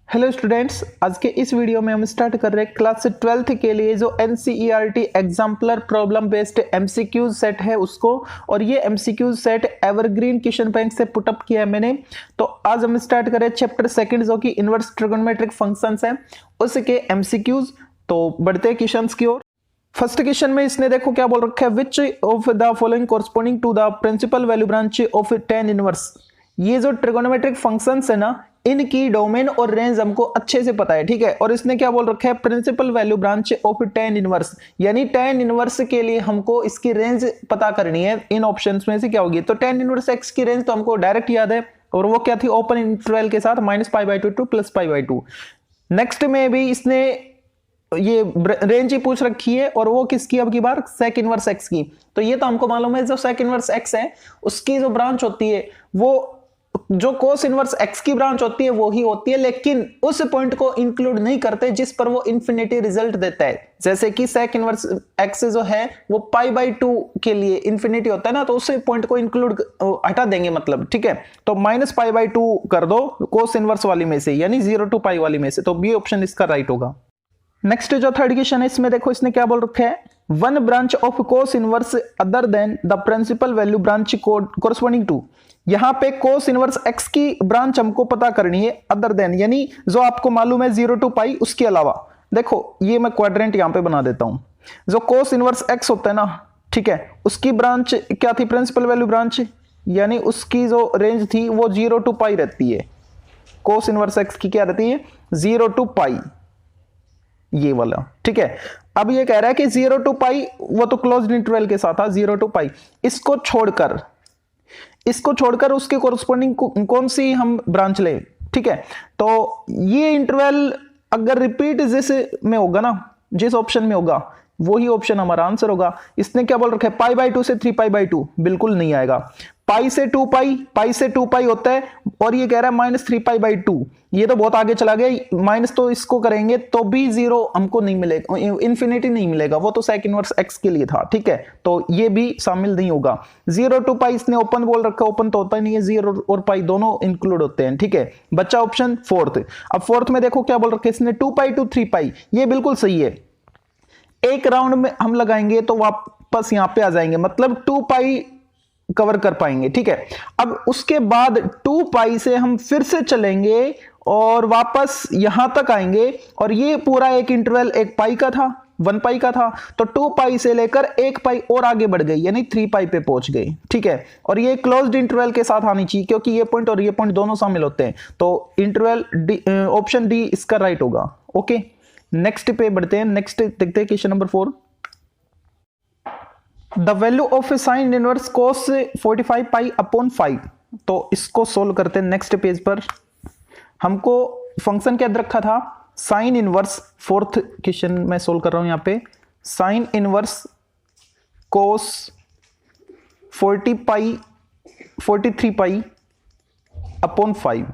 Hello students, आज के इस वीडियो में हम स्टार्ट कर रहे हैं क्लास 12th के लिए जो NCERT exemplar problem based MCQ set है उसको। और ये MCQ set evergreen question bank से पुटअप किया है मैंने। तो आज हम स्टार्ट करें चैप्टर सेकंड जो कि इनवर्स ट्रिगोनोमेट्रिक फंक्शंस है उसके MCQs। तो बढ़ते हैं क्वेश्चंस की ओर। फर्स्ट क्वेश्चन में इसने देखो क्या बोल रखा है, which of the following corresponding to the principal value branch of tan inverse. ये जो ट्रिगोनोमेट्रिक फंक्शंस है ना, इनकी डोमेन और रेंज हमको अच्छे से पता है, ठीक है। और इसने क्या बोल रखा है, principal value branch of tan inverse, यानी tan इनवर्स के लिए हमको इसकी रेंज पता करनी है। इन ऑप्शंस में से क्या होगी, तो tan इनवर्स x की रेंज तो हमको डायरेक्ट याद है, और वो क्या थी, ओपन इंटरवल के साथ -π/2 टू +π/2। नेक्स्ट में भी इसने ये रेंज ही पूछ रखी है, और वो किसकी, अब की बार sec इनवर्स x की। तो ये तो हमको मालूम है, जो sec इनवर्स x है उसकी जो ब्रांच होती है वो जो cos इनवर्स x की ब्रांच होती है वो ही होती है, लेकिन उस पॉइंट को इंक्लूड नहीं करते जिस पर वो इंफिनिटी रिजल्ट देता है। जैसे कि sec इनवर्स x जो है वो π/2 के लिए इंफिनिटी होता है ना, तो उस पॉइंट को इंक्लूड हटा देंगे, मतलब ठीक है। तो -π/2 कर दो cos इनवर्स वाली में से, यानी 0 to π वाली में से, तो बी ऑप्शन इसका राइट होगा। नेक्स्ट जो थर्ड क्वेश्चन है इसमें देखो इसने क्या बोल रखा है, one branch of cos inverse other than the principal value branch corresponding to. यहां पे cos इनवर्स x की ब्रांच हमको पता करनी है, अदर देन यानी जो आपको मालूम है 0 to π, उसके अलावा। देखो ये मैं क्वाड्रेंट यहां पे बना देता हूं। जो cos इनवर्स x होता है ना, ठीक है, उसकी ब्रांच क्या थी, प्रिंसिपल वैल्यू ब्रांच, यानी उसकी जो रेंज थी वो 0 to π रहती है। cos इनवर्स x की क्या रहती है, 0 to π, ये वाला, ठीक है। अब ये कह रहा है कि 0 to π वो तो क्लोज्ड इंटरवल के साथ था, 0 to π। इसको छोड़कर उसके कोरस्पॉन्डिंग कौन सी हम ब्रांच ले, ठीक है। तो ये इंटरवल अगर रिपीट जिस में होगा ना, जिस ऑप्शन में होगा वही ऑप्शन हमारा आंसर होगा। इसने क्या बोल रखा है, π/2 से 3π/2, बिल्कुल नहीं आएगा। π से 2π होता है, और ये कह रहा है -3π/2, ये तो बहुत आगे चला गया। माइनस तो इसको करेंगे तो भी 0 हमको नहीं मिलेगा, इंफिनिटी नहीं मिलेगा, वो तो sec इनवर्स x के लिए था, ठीक है। तो ये भी शामिल नहीं होगा। 0 to π इसने ओपन बोल रखा, ओपन तो होता ही नहीं है, 0 और π दोनों इंक्लूड होते हैं, ठीक है। बच्चा ऑप्शन फोर्थ। अब फोर्थ में देखो क्या बोल रखा है इसने, 2π to 3π, ये बिल्कुल सही है। एक राउंड में हम लगाएंगे तो वापस यहां पे आ जाएंगे, मतलब 2π कवर कर पाएंगे, ठीक है। अब उसके बाद 2π से हम फिर से चलेंगे और वापस यहां तक आएंगे, और ये पूरा एक इंटरवल 1π का था, 1π का था, तो 2π से लेकर 1π और आगे बढ़ गई, यानी 3π पे पहुंच गए, ठीक है। और ये क्लोज्ड इंटरवल के साथ आनी चाहिए, क्योंकि ये पॉइंट और ये पॉइंट दोनों शामिल होते हैं। तो इंटरवल ऑप्शन डी इसका राइट होगा। ओके, नेक्स्ट पे बढ़ते हैं। नेक्स्ट देखते हैं question number 4। The value of sine inverse cos 45π/5। तो इसको सोल्व करते हैं। नेक्स्ट पेज पर हमको फंक्शन क्या रखा था, साइन इनवर्स, फोर्थ क्वेश्चन में सोल्व कर रहा हूं यहां पे, साइन इनवर्स cos 43π/5,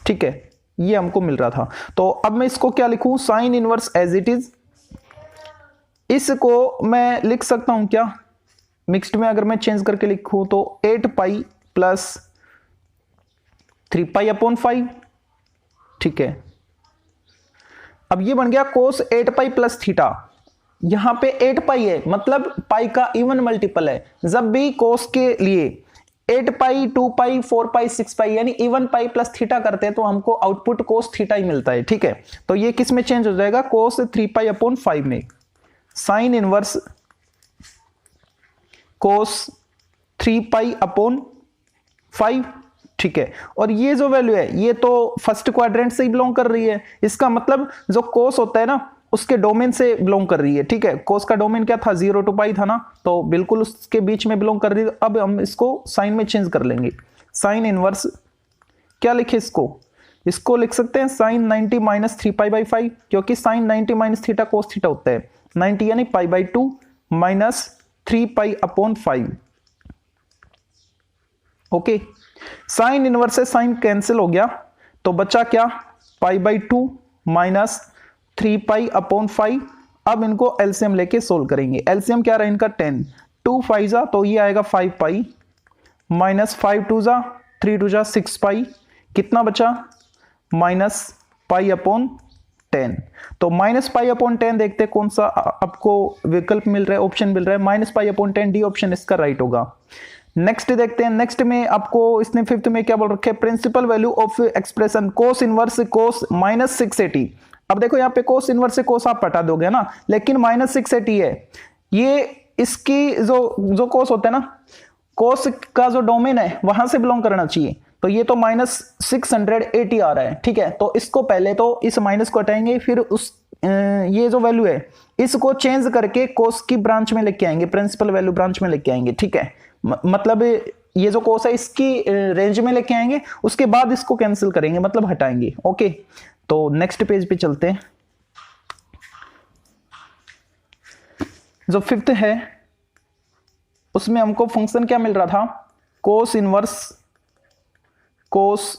ठीक है, ये हमको मिल रहा था। तो अब मैं इसको क्या लिखूं, sine inverse as it is. इसको मैं लिख सकता हूं क्या, मिक्स्ड में अगर मैं चेंज करके लिखूं तो 8π + 3π/5, ठीक है। अब ये बन गया cos 8π + θ। यहां पे 8π है, मतलब पाई का इवन मल्टीपल है। जब भी cos के लिए 8π, 2π, 4π, 6π यानी इवन π + θ करते हैं तो हमको आउटपुट cos θ ही मिलता है, ठीक है। तो ये किस में चेंज हो जाएगा, cos 3π/5 में, साइन इनवर्स cos 3π/5, ठीक है। और ये जो वैल्यू है ये तो फर्स्ट क्वाड्रेंट से ही बिलोंग कर रही है, इसका मतलब जो cos होता है ना उसके डोमेन से बिलोंग कर रही है, ठीक है। cos का डोमेन क्या था, 0 to π था ना, तो बिल्कुल उसके बीच में बिलोंग कर रही है। अब हम इसको साइन में चेंज कर लेंगे। साइन इनवर्स क्या लिखे, इसको लिख सकते हैं साइन 90 - 3π/5, क्योंकि साइन 90 - θ cos θ होता है। 90 यानी π/2 - 3π/5। ओके, साइन इनवर्स से साइन कैंसिल हो गया, तो बचा क्या, π/2 - 3π/5। अब इनको एलसीएम लेके सोल्व करेंगे। एलसीएम क्या रहा इनका, 10, 2 5 जा तो ये आएगा 5π, -5 2 जा 3 2 जा 6π, कितना बचा, पाई अपॉन 10। तो माइनस पाई अपॉन 10 देखते हैं कौन सा आपको विकल्प मिल रहा है, ऑप्शन मिल रहा है। Minus pi upon 10 D option इसका राइट होगा। नेक्स्ट देखते हैं, नेक्स्ट में आपको इसने फिफ्थ में क्या बोल रखे है, principal value of expression cos inverse cos minus 680। अब देखो यहाँ पे कोस इनवर्स से कोस आप हटा दोगे ना, लेकिन माइनस 680 है, ये इसकी जो कोस होता है ना, कोस का जो डोमेन है वहां से बिलोंग करना चाहिए। तो ये तो माइनस 680 आ रहा है, ठीक है। तो इसको पहले तो इस माइनस को हटाएंगे, फिर उस ये जो वैल्यू है इसको चेंज करके कोस की ब्रांच में लेके आएंगे, प्रिंसिपल वैल्यू ब्रांच में लेके आएंगे, ठीक है। मतलब ये जो कोस है इसकी रेंज में लेके आएंगे, उसके बाद इसको कैंसिल करेंगे, मतलब हटाएंगे। ओके, तो नेक्स्ट पेज पे चलते हैं। जो फिफ्थ है उसमें हमको फंक्शन क्या मिल रहा था, कोस inverse cos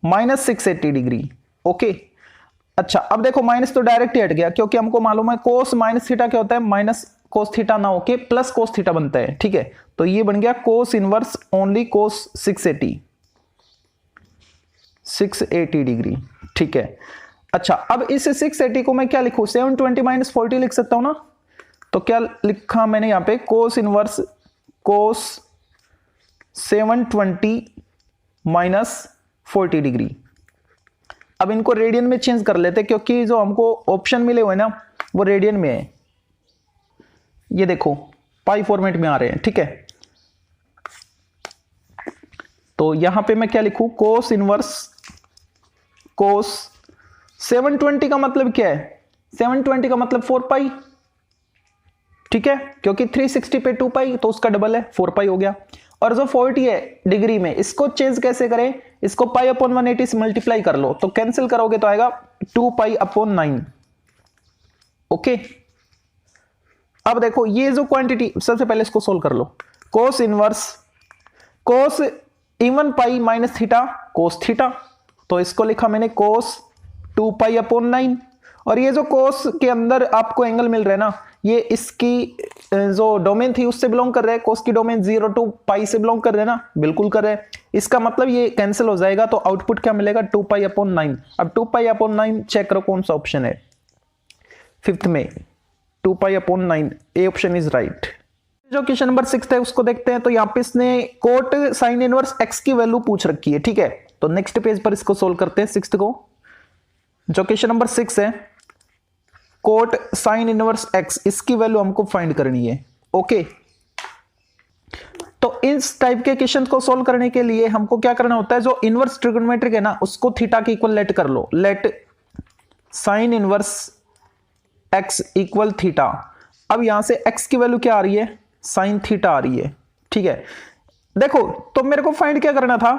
minus 680 degree. Okay, अच्छा अब देखो माइनस तो डायरेक्ट ही हट गया, क्योंकि हमको मालूम है कोस माइनस थीटा क्या होता है, माइनस कोस थीटा ना होके प्लस कोस थीटा बनता है, ठीक है। तो ये बन गया कोस इनवर्स ओनली कोस 680 डिग्री, ठीक है। अच्छा अब इस 680 को मैं क्या लिखूं, 720 माइनस 40 लिख सकता हूं ना। तो क्या लिखा मैंने यहां पे, कोस इनवर्स कोस 720 माइनस 40 डिग्री। अब इनको रेडियन में चेंज कर लेते, क्योंकि जो हमको ऑप्शन मिले हुए ना वो रेडियन में है। ये देखो पाई फॉर्मेट में आ रहे हैं, ठीक है। तो यहां पे मैं क्या लिखूं, कोस इनवर्स कोस 720 का मतलब क्या है, 720 का मतलब 4 पाई, ठीक है, क्योंकि 360 पे 2 पाई तो उसका डबल है 4 पाई हो गया। और जो 40 है डिग्री में, इसको चेंज कैसे करें, इसको पाई अपॉन 180 से मल्टीप्लाई कर लो, तो कैंसिल करोगे तो आएगा 2 पाई अपॉन 9। ओके, अब देखो ये जो क्वांटिटी, सबसे पहले इसको सोल्व कर लो। Cos inverse cos even pi minus theta cos theta, तो इसको लिखा मैंने कोस 2 पाई अपॉन 9। और ये जो कोस के अंदर आपको एंगल मिल रहा है ना, ये इसकी जो डोमेन थी उससे बिलोंग कर रहे हैं, कोस की डोमेन 0 टू पाई से बिलोंग कर रहे हैं ना, बिल्कुल कर रहे हैं। इसका मतलब ये कैंसिल हो जाएगा, तो आउटपुट क्या मिलेगा, 2 पाई अपॉन 9। अब 2 पाई अपॉन 9 चेक करो कौन सा ऑप्शन है फिफ्थ में, 2 pi upon 9, A option is right. जो क्वेश्चन नंबर 6 है उसको देखते हैं। तो यहाँ पे इसने कोट साइन इनवर्स एक्स की वैल्यू पूछ रखी है, ठीक है। तो नेक्स्ट पेज पर इसको सोल्व करते हैं, सिक्स्थ को। जो क्वेश्चन नंबर 6 है, कोट साइन इनवर्स एक्स, इसकी वैल्यू हमको फाइंड करनी है। ओके, तो इस टाइप के क्वेश्चन को सोल्व करने के लिए हमको क्या करना होता है, जो इनवर्स ट्रिगोनोमेट्रिक है ना उसको थीटा के इक्वल लेट कर लो। Let sine inverse x equal theta. अब यहां से एक्स की वैल्यू क्या आ रही है, साइन थीटा आ रही है, ठीक है। देखो तो मेरे को फाइंड क्या करना था,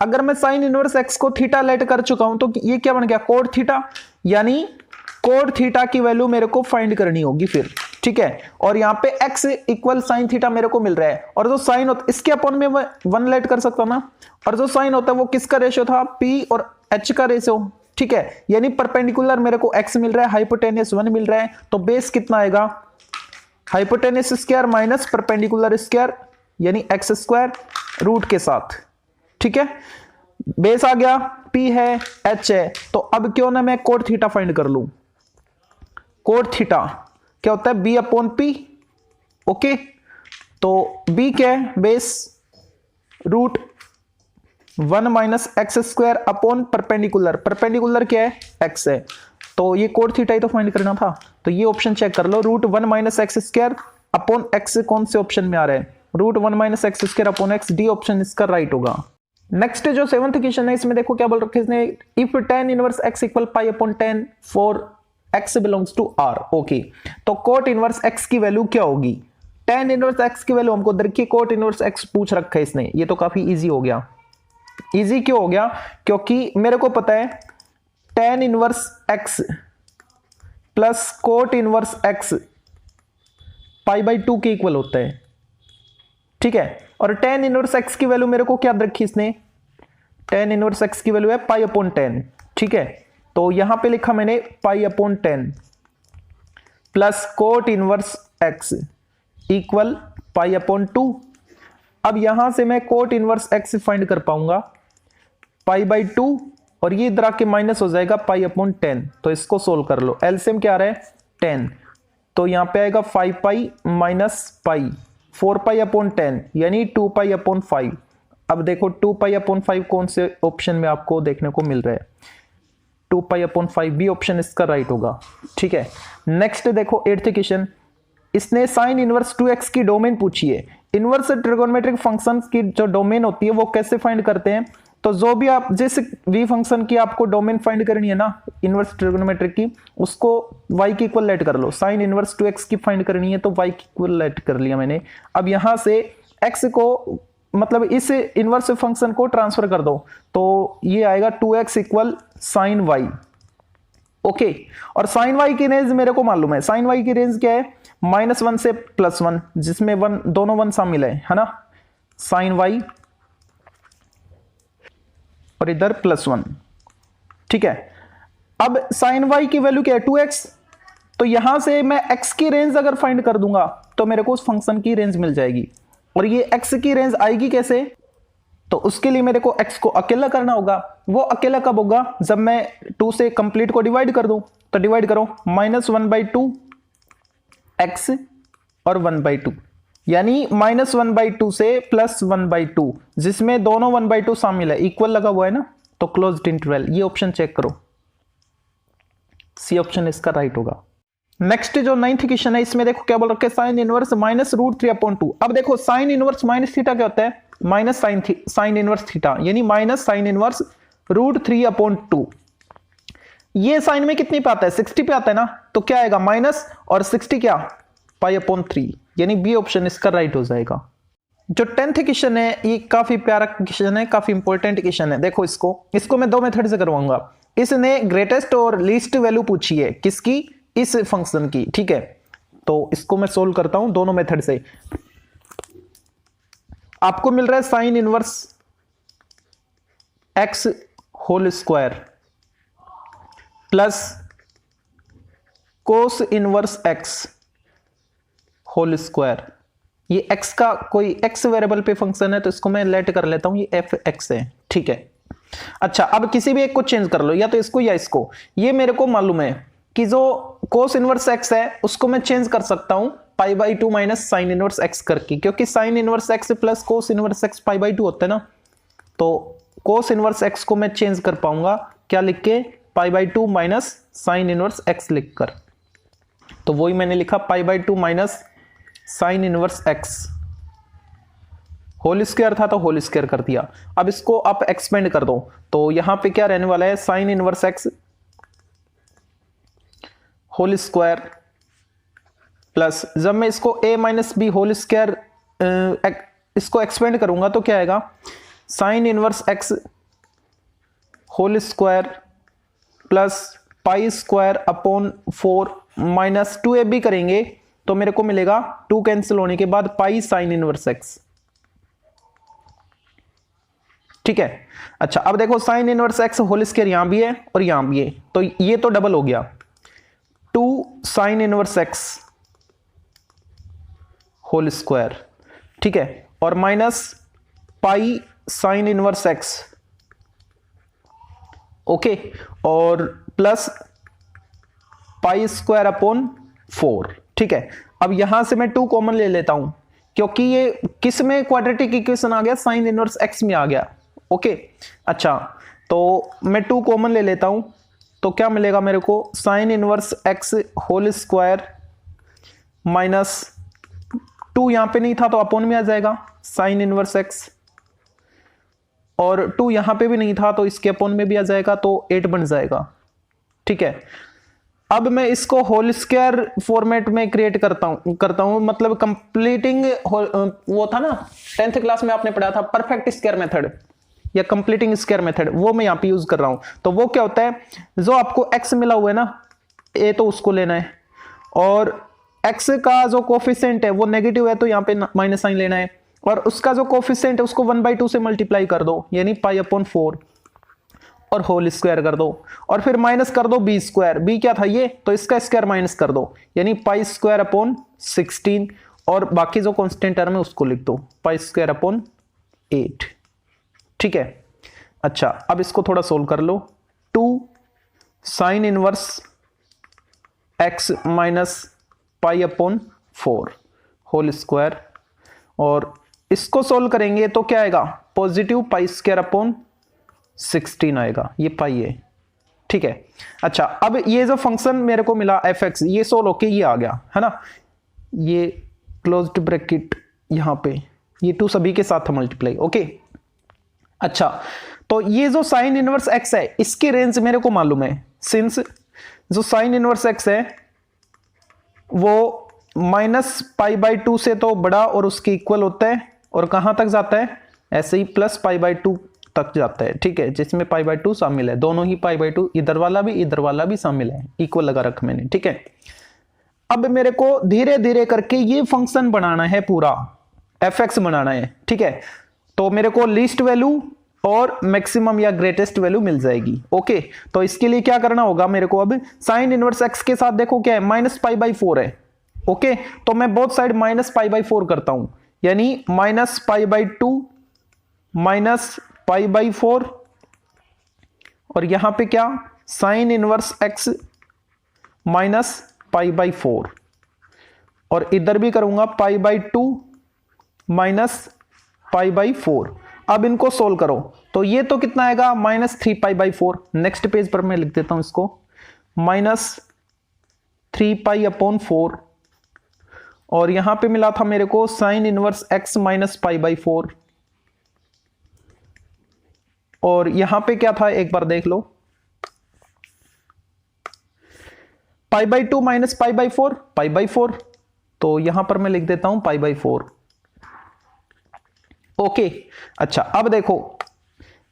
अगर मैं साइन इनवर्स एक्स को थीटा लेट कर चुका हूं तो ये क्या बन गया, कोट थीटा, यानी कोट थीटा की वैल्यू मेरे को फाइंड करनी होगी फिर, ठीक है। और यहाँ पे x इक्वल साइन थीटा मेरे को मिल रहा है, और जो साइन होता है इसके अपॉन में 1 लेट कर सकता ना, और जो साइन होता है वो किसका रेशियो था, p और h का रेशियो, ठीक है। यानी परपेंडिकुलर मेरे को x मिल रहा है, हाइपोटेनियस 1 मिल रहा है, तो बेस कितना आएगा, hypotenuse square minus perpendicular square, यानी x स्क्वायर रूट के साथ, ठीक है। बेस आ गया, p है h है, तो अब क्यों ना मैं कोट थीटा फाइंड कर लूं। कोट थीटा क्या होता है, b अपॉन p। ओके, तो b क्या है, base root 1 minus x square upon perpendicular, perpendicular क्या है, x है, तो ये कोट थीटा ही तो फाइंड करना था। तो ये ऑप्शन चेक कर लो, root 1 minus x square upon x कौन से ऑप्शन में आ रहा है, root 1 minus x square upon x, D option इसका राइट होगा। नेक्स्ट जो 7th क्वेश्चन है, इसमें देखो क्या बोल रखा है इसने, if tan inverse x equal pi upon 10 for x belongs to r। Okay, तो कोट इनवर्स x की वैल्यू क्या होगी, tan इनवर्स x की वैल्यू हमको देखिए, कोट इनवर्स x पूछ रखा है इसने, ये तो काफी इजी हो गया। इजी क्यों हो गया, क्योंकि मेरे को पता है tan inverse x plus cot inverse x pi by 2 के इक्वल होता है, ठीक है। और tan इनवर्स x की वैल्यू मेरे को क्या रखी इसने, tan इनवर्स x की वैल्यू है पाई अपॉन 10, ठीक है। तो यहां पे लिखा मैंने पाई upon 10 plus cot inverse x equal pi upon 2। अब यहां से मैं कोट इनवर्स x फाइंड कर पाऊंगा, पाई बाई 2 और ये इधर आके माइनस हो जाएगा पाई अपॉन 10। तो इसको सोल्व कर लो, एलसीएम क्या आ रहा है 10, तो यहाँ पे आएगा 5 पाई माइनस पाई 4 पाई अपॉन 10 यानी 2 पाई अपॉन 5। अब देखो 2 पाई अपॉन 5 कौन से ऑप्शन में आपको देखने को मिल रहा है, 2 पाई अपॉन 5 बी ऑप्शन इसका राइट होगा। ठीक है, नेक्स्ट देखो 8th क्वेश्चन, इसने साइन इनवर्स 2x की डोमेन पूछी है। इनवर्स ट्रिगोनोमेट्रिक फंक्शंस की जो डोमेन होती है वो कैसे फाइंड करते हैं, तो जो भी आप जिस v फंक्शन की आपको डोमेन फाइंड करनी है ना इनवर्स ट्रिगोनोमेट्रिक की, उसको y की इक्वल लेट कर लो। साइन इनवर्स 2x की फाइंड करनी है तो y की इक्वल लेट कर लिया मैंने। अब यहां से x को मतलब इस इनवर्स फंक्शन को ट्रांसफर कर दो, तो ये आएगा 2x equal sine y। Okay, और साइन y की रेंज मेरे को मालूम है, साइन y की रेंज क्या है -1 से +1, जिसमें 1 दोनों 1 शामिल है ना, साइन y और इधर +1। ठीक है, अब साइन y की वैल्यू क्या है 2x, तो यहां से मैं x की रेंज अगर फाइंड कर दूंगा तो मेरे को उस फंक्शन की रेंज मिल जाएगी। और ये x की रेंज आएगी कैसे, तो उसके लिए मेरे को x को अकेला करना होगा। वो अकेला कब होगा, जब मैं 2 से कंप्लीट को डिवाइड कर दूं। तो डिवाइड करो -1/2 x और 1/2, यानी -1/2 से +1/2, जिसमें दोनों 1/2 शामिल है, इक्वल लगा हुआ है ना, तो क्लोज्ड इंटरवल। ये ऑप्शन चेक करो, सी ऑप्शन इसका राइट होगा। नेक्स्ट जो 9th क्वेश्चन है, इसमें देखो क्या बोल रखा है, साइन इनवर्स -√3/2। अब देखो साइन इनवर्स माइनस थीटा क्या होता है, माइनस साइन इनवर्स थीटा, यानी माइनस साइन इनवर्स √3/2। ये साइन में कितनी पे आता है 60 पे आता है ना, तो क्या आएगा माइनस और 60 क्या π/3, यानी बी ऑप्शन इसका राइट हो जाएगा। जो 10th क्वेश्चन है ये काफी प्यारा क्वेश्चन है, काफी इंपॉर्टेंट क्वेश्चन है। देखो इसको मैं 2 मेथड से करवाऊंगा। इसने ग्रेटेस्ट और लीस्ट वैल्यू पूछी है, किसकी, इस फंक्शन की। ठीक है, तो इसको मैं सोल्व करता हूं दोनों मेथड से। आपको मिल रहा है sine inverse x whole square plus cos inverse x whole square. ये x का कोई x वेरिएबल पे फंक्शन है, तो इसको मैं लेट कर लेता हूं, ये f(x) है। ठीक है, अच्छा अब किसी भी एक को चेंज कर लो, या तो इसको या इसको। ये मेरे को मालूम है कि जो कोस इनवर्स x है उसको मैं चेंज कर सकता हूं π/2 माइनस साइन इनवर्स x करके, क्योंकि sign inverse x plus cos inverse x π/2 होता है ना, तो कोस इनवर्स x को मैं चेंज कर पाऊंगा क्या लिख के, π/2 माइनस साइन इनवर्स x लिखकर। तो वही मैंने लिखा π/2 minus sine inverse x, whole square था तो होल स्क्वायर कर दिया। अब इसको आप एक्सपेंड कर दो, तो यहां पे क्या रहने वाला है, sine inverse x whole square plus, जब मैं इसको a minus B whole square इसको एक्सपेंड करूंगा तो क्या आएगा, sine inverse x whole square plus π²/4 minus 2ab करेंगे तो मेरे को मिलेगा 2 कैंसिल होने के बाद पाई साइन इनवर्स x। ठीक है, अच्छा अब देखो sine inverse x whole square यहां भी है और यहां भी है, तो ये तो डबल हो गया, 2 sine inverse x whole square. ठीक है, और minus pi sine inverse x, okay, और प्लस π²/4। ठीक है, अब यहां से मैं 2 कॉमन ले लेता हूं, क्योंकि ये किस में क्वाड्रेटिक इक्वेशन आ गया, साइन इनवर्स x में आ गया। ओके, अच्छा तो मैं 2 कॉमन ले लेता हूं, तो क्या मिलेगा मेरे को, sine inverse x whole square minus 2 यहां पे नहीं था तो अपॉन में आ जाएगा साइन इनवर्स x, और 2 यहां पे भी नहीं था तो इसके अपॉन में भी आ जाएगा, तो 8 बन जाएगा। ठीक है, अब मैं इसको होल स्क्वायर फॉर्मेट में क्रिएट करता हूं, मतलब कंप्लीटिंग वो था ना 10th क्लास में आपने पढ़ा था परफेक्ट स्क्वायर मेथड या कंप्लीटिंग स्क्वायर मेथड, वो मैं यहां पे यूज कर रहा हूं। तो वो क्या होता है, जो आपको x मिला हुआ है ना a, तो उसको लेना है, और x का जो कोफिशिएंट है वो नेगेटिव है तो यहां पे माइनस साइन लेना है, और उसका जो कोफिशिएंट है उसको 1/2 से मल्टीप्लाई कर दो, यानी π/4 और होल स्क्वायर कर दो, और फिर माइनस कर दो b², b क्या था ये, तो इसका स्क्वायर माइनस कर दो, यानी π²/16, और बाकी जो कांस्टेंट टर्म है उसको लिख दो π²/8। ठीक है, अच्छा अब इसको थोड़ा सोल्व कर लो। 2 sine inverse x minus pi upon 4 whole square, और इसको सोल्व करेंगे तो क्या आएगा, पॉजिटिव पाई स्क्वायर अपॉन 16 आएगा, ये पाई है, ठीक है। अच्छा अब ये जो फंक्शन मेरे को मिला fx, ये सोल्व होके ये आ गया है ना, ये क्लोज्ड ब्रैकेट यहां पे, ये 2 सभी के साथ मल्टीप्लाई, ओके। अच्छा तो ये जो साइन इनवर्स x है इसकी रेंज मेरे को मालूम है, सिंस जो साइन इनवर्स x है वो माइनस पाई बाई 2 से तो बड़ा और उसके इक्वल होता है, और कहां तक जाता है, ऐसे ही प्लस पाई बाई 2 तक जाता है, ठीक है, जिसमें पाई बाई 2 शामिल है, दोनों ही पाई बाई 2, इधर वाला भी शामिल है, इक्वल लगा रखा मैंने, ठीक है। अब मेरे को धीरे धीरे करके ये फंक्शन बनाना है, पूरा fx बनाना है, ठीक है। तो मेरे को लीस्ट वैल्यू और मैक्सिमम या ग्रेटेस्ट वैल्यू मिल जाएगी, ओके। तो इसके लिए क्या करना होगा मेरे को, अब साइन इनवर्स x के साथ देखो क्या है, माइनस पाई बाई 4 है, ओके। तो मैं both side minus pi by 4 करता हूं, यानी minus pi by 2 minus pi by 4, और यहां पे क्या, sign inverse x minus pi by 4, और इधर भी करूंगा पाई बाई 2 माइनस पाई बाई 4। अब इनको सोल्व करो तो ये तो कितना आएगा, minus 3 pi by 4। Next page पर मैं लिख देता हूं इसको, माइनस 3 पाई अपॉन 4, और यहां पे मिला था मेरे को sine inverse x minus pi by 4, और यहां पे क्या था एक बार देख लो, pi by 2 minus pi by 4, pi by 4, तो यहां पर मैं लिख देता हूं पाई बाई 4, ओके। अच्छा अब देखो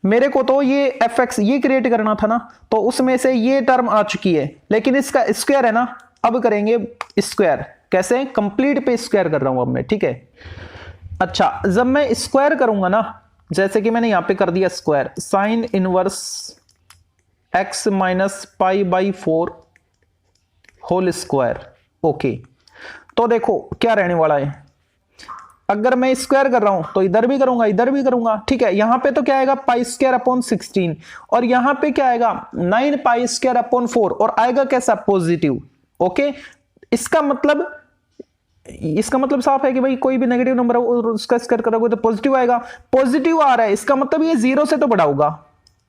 मेरे को तो ये fx ये क्रिएट करना था ना, तो उसमें से ये टर्म आ चुकी है, लेकिन इसका स्क्वायर है ना, अब करेंगे स्क्वायर, कैसे, कंप्लीट पे स्क्वायर कर रहा हूं अब मैं, ठीक है। अच्छा जब मैं स्क्वायर करूंगा ना, जैसे कि मैंने यहां पे कर दिया square, sine inverse x minus pi by 4 whole square, okay. तो देखो क्या रहने वाला है, अगर मैं स्क्वायर कर रहा हूं तो इधर भी करूंगा इधर भी करूंगा, ठीक है। यहां पे तो क्या आएगा, पाई स्क्वायर अपॉन 16, और यहां पे क्या आएगा, 9 पाई स्क्वायर अपॉन 4, और आएगा कैसा, पॉजिटिव, ओके। इसका मतलब साफ है कि भाई कोई भी नेगेटिव नंबर है और उसका स्क्वायर करोगे तो पॉजिटिव आएगा, पॉजिटिव आ रहा है, इसका मतलब ये 0 से तो बड़ा होगा,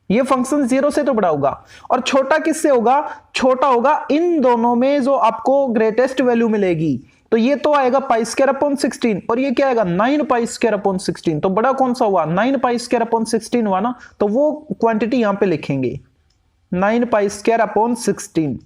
ये फंक्शन 0 से तो बड़ा होगा, और छोटा किससे होगा, छोटा होगा इन दोनों में जो आपको ग्रेटेस्ट वैल्यू मिलेगी, तो ये तो आएगा पाई स्क्वायर अपॉन 16, और ये क्या आएगा, 9 पाई स्क्वायर अपॉन 16, तो बड़ा कौन सा हुआ, 9 पाई स्क्वायर अपॉन 16 हुआ ना, तो वो क्वांटिटी यहां पे लिखेंगे, 9 पाई स्क्वायर अपॉन 16।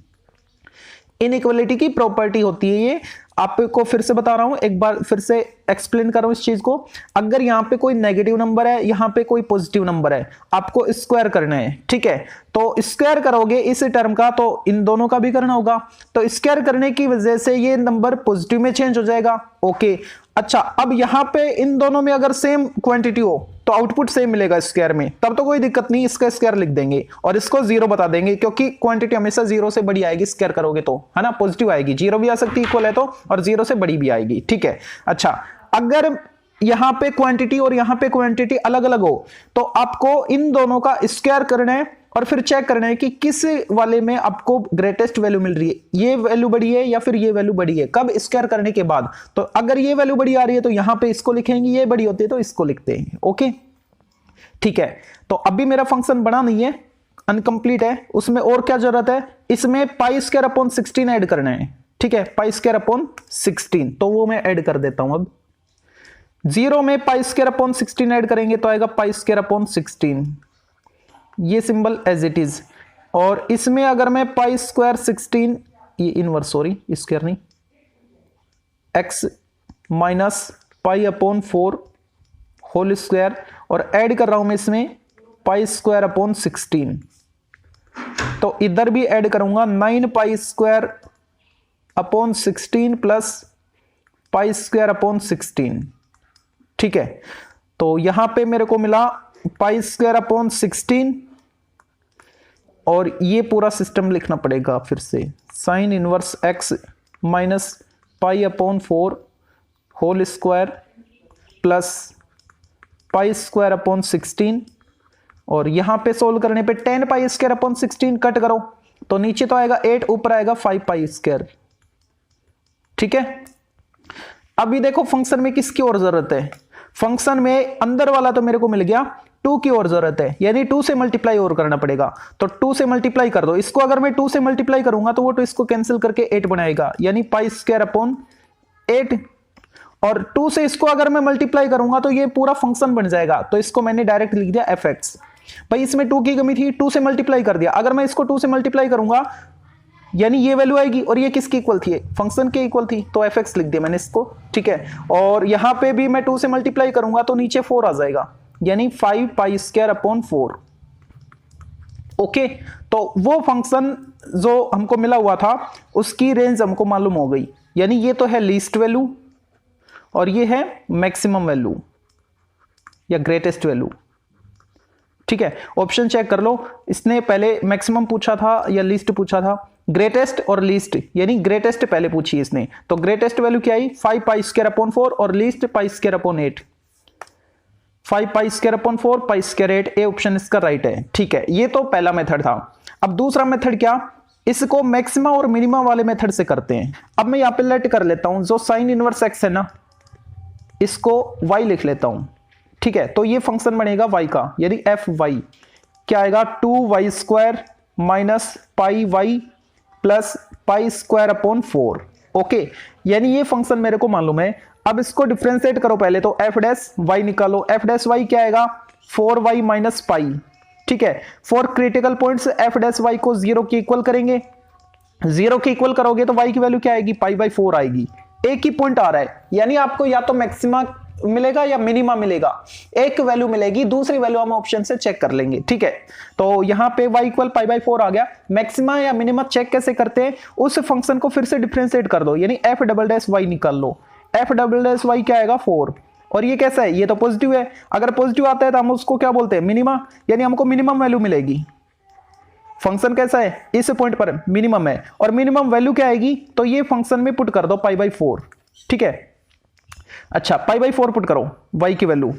इनइक्वालिटी की प्रॉपर्टी होती है ये, आपको फिर से बता रहा हूं, एक बार फिर से एक्सप्लेन कर रहा हूं इस चीज को। अगर यहां पे कोई नेगेटिव नंबर है, यहां पे कोई पॉजिटिव नंबर है, आपको स्क्वायर करना है, ठीक है। तो स्क्वायर करोगे इस टर्म का तो इन दोनों का भी करना होगा, तो स्क्वायर करने की वजह से ये नंबर पॉजिटिव में चेंज हो जाएगा, ओके। अच्छा अब यहां पे इन दोनों में अगर सेम क्वांटिटी हो तो आउटपुट सेम मिलेगा स्क्वायर में, तब तो कोई दिक्कत नहीं, इसका स्क्वायर लिख देंगे और इसको 0 बता देंगे, क्योंकि क्वांटिटी हमेशा 0 से बड़ी आएगी स्क्वायर करोगे तो, है ना, पॉजिटिव आएगी, 0 भी आ सकती है इक्वल है तो, और 0 से बड़ी भी आएगी, ठीक है। अच्छा अगर यहां पे क्वांटिटी और यहां पे क्वांटिटी अलग अलग हो तो आपको इन दोनों का स्क्वायर करना है, और फिर चेक करना है कि किस वाले में आपको ग्रेटेस्ट वैल्यू मिल रही है, ये वैल्यू बड़ी है या फिर ये वैल्यू बड़ी है, कब स्क्वायर करने के बाद। तो अगर ये वैल्यू बड़ी आ रही है तो यहां पे इसको लिखेंगे, ये बड़ी होती है तो इसको लिखते हैं, ओके, ठीक है। तो अभी मेरा फंक्शन बना नहीं है, अनकंप्लीट है, उसमें और क्या जरूरत है, इसमें पाई स्क्वायर अपॉन 16 ऐड करना है, ठीक है, पाई स्क्वायर अपॉन 16, तो वो मैं ऐड कर देता हूं। अब 0 में पाई स्क्वायर अपॉन 16 ऐड करेंगे तो आएगा पाई स्क्वायर अपॉन 16, ये सिंबल एज इट इज, और इसमें अगर मैं पाई स्क्वायर 16, ये इनवर्स सॉरी स्क्वायर नहीं, x minus pi upon 4 whole square, और ऐड कर रहा हूं मैं इसमें पाई स्क्वायर अपॉन 16, तो इधर भी ऐड करूंगा 9 पाई square upon 16 plus pi square upon 16, ठीक है। तो यहां पे मेरे को मिला पाई स्क्वायर अपॉन 16, और ये पूरा सिस्टम लिखना पड़ेगा फिर से, sine inverse x minus pi upon 4 whole square plus pi square upon 16 और यहां पे सोल्व करने पे 10 पाई स्क्वायर अपॉन 16 कट करो तो नीचे तो आएगा 8, ऊपर आएगा 5 पाई स्क्वायर। ठीक है, अभी देखो फंक्शन में किसकी और जरूरत है, फंक्शन में अंदर वाला तो मेरे को मिल गया, 2 की और जरूरत है, यानी 2 से मल्टीप्लाई और करना पड़ेगा। तो 2 से मल्टीप्लाई कर दो इसको, अगर मैं 2 से मल्टीप्लाई करूंगा तो वो तो इसको कैंसिल करके 8 बनाएगा, यानी पाई स्क्वायर अपॉन 8। और 2 से इसको अगर मैं मल्टीप्लाई करूंगा तो ये पूरा फंक्शन बन जाएगा, तो इसको मैंने डायरेक्ट लिख दिया fx। भाई इसमें 2 की कमी थी, 2 से मल्टीप्लाई कर दिया, अगर मैं इसको 2 से मल्टीप्लाई करूंगा यानी ये वैल्यू आएगी, और ये किसकी इक्वल थी, फंक्शन के इक्वल थी, तो fx लिख दिया मैंने इसको। ठीक है, और यहां पे भी मैं 2 से मल्टीप्लाई करूंगा तो नीचे 4 आ जाएगा, यानी 5 पाई स्क्वायर अपॉन 4। ओके, तो वो फंक्शन जो हमको मिला हुआ था उसकी रेंज हमको मालूम हो गई, यानी ये तो है लीस्ट वैल्यू और ये है मैक्सिमम वैल्यू या ग्रेटेस्ट वैल्यू। ठीक है, ऑप्शन चेक कर लो, इसने पहले मैक्सिमम पूछा था या लीस्ट पूछा था, ग्रेटेस्ट और लीस्ट, यानी ग्रेटेस्ट पहले पूछी इसने, तो ग्रेटेस्ट वैल्यू क्या आई 5 पाई स्क्वायर अपॉन 4 और least pi square upon 8। 5 pi square upon 4 pi square 8, A option इसका राइट है। ठीक है, ये तो पहला मेथड था। अब दूसरा मेथड क्या, इसको मैक्सिमा और मिनिमा वाले मेथड से करते हैं। अब मैं यहां पे लेट कर लेता हूं, जो साइन इनवर्स एक्स है ना इसको y लिख लेता हूं। ठीक है, तो ये फंक्शन बनेगा y का, यानी एफ वाई क्या आएगा 2y square minus pi y plus pi square upon 4। Okay, यानी ये फंक्शन मेरे को मालूम है। अब इसको डिफरेंशिएट करो पहले, तो एफ डैश वाई निकालो, एफ डैश वाई क्या आएगा 4y माइनस पाई। ठीक है, 4 critical points F dash y को 0 के इक्वल करेंगे, 0 के इक्वल करोगे तो y की वैल्यू क्या आएगी पाई बाई 4 आएगी। एक ही पॉइंट आ रहा है, यानी आपको या तो मैक्सिमा मिलेगा या मिनिमा मिलेगा, एक वैल्यू मिलेगी, दूसरी वैल्यू हम ऑप्शन से चेक कर लेंगे। ठीक है, तो यहां पे y इक्वल पाई बाई 4 आ गया। मैक्सिमा या मिनिमा चेक कैसे करते हैं, उस फंक्शन को फिर से डिफरेंशिएट कर दो, यानी एफ डबल डैश वाई निकाल लो, एफ डबल डैश वाई क्या आएगा 4, और ये कैसा है, ये तो पॉजिटिव है, अगर पॉजिटिव आता है तो हम उसको क्या बोलते हैं मिनिमा, यानी हमको मिनिमम वैल्यू मिलेगी। फंक्शन कैसा है, इस पॉइंट पर मिनिमम है, और मिनिमम वैल्यू क्या आएगी, तो ये फंक्शन में पुट कर दो पाई बाई 4। ठीक है, अच्छा पाई बाई 4 पुट करो y की वैल्यू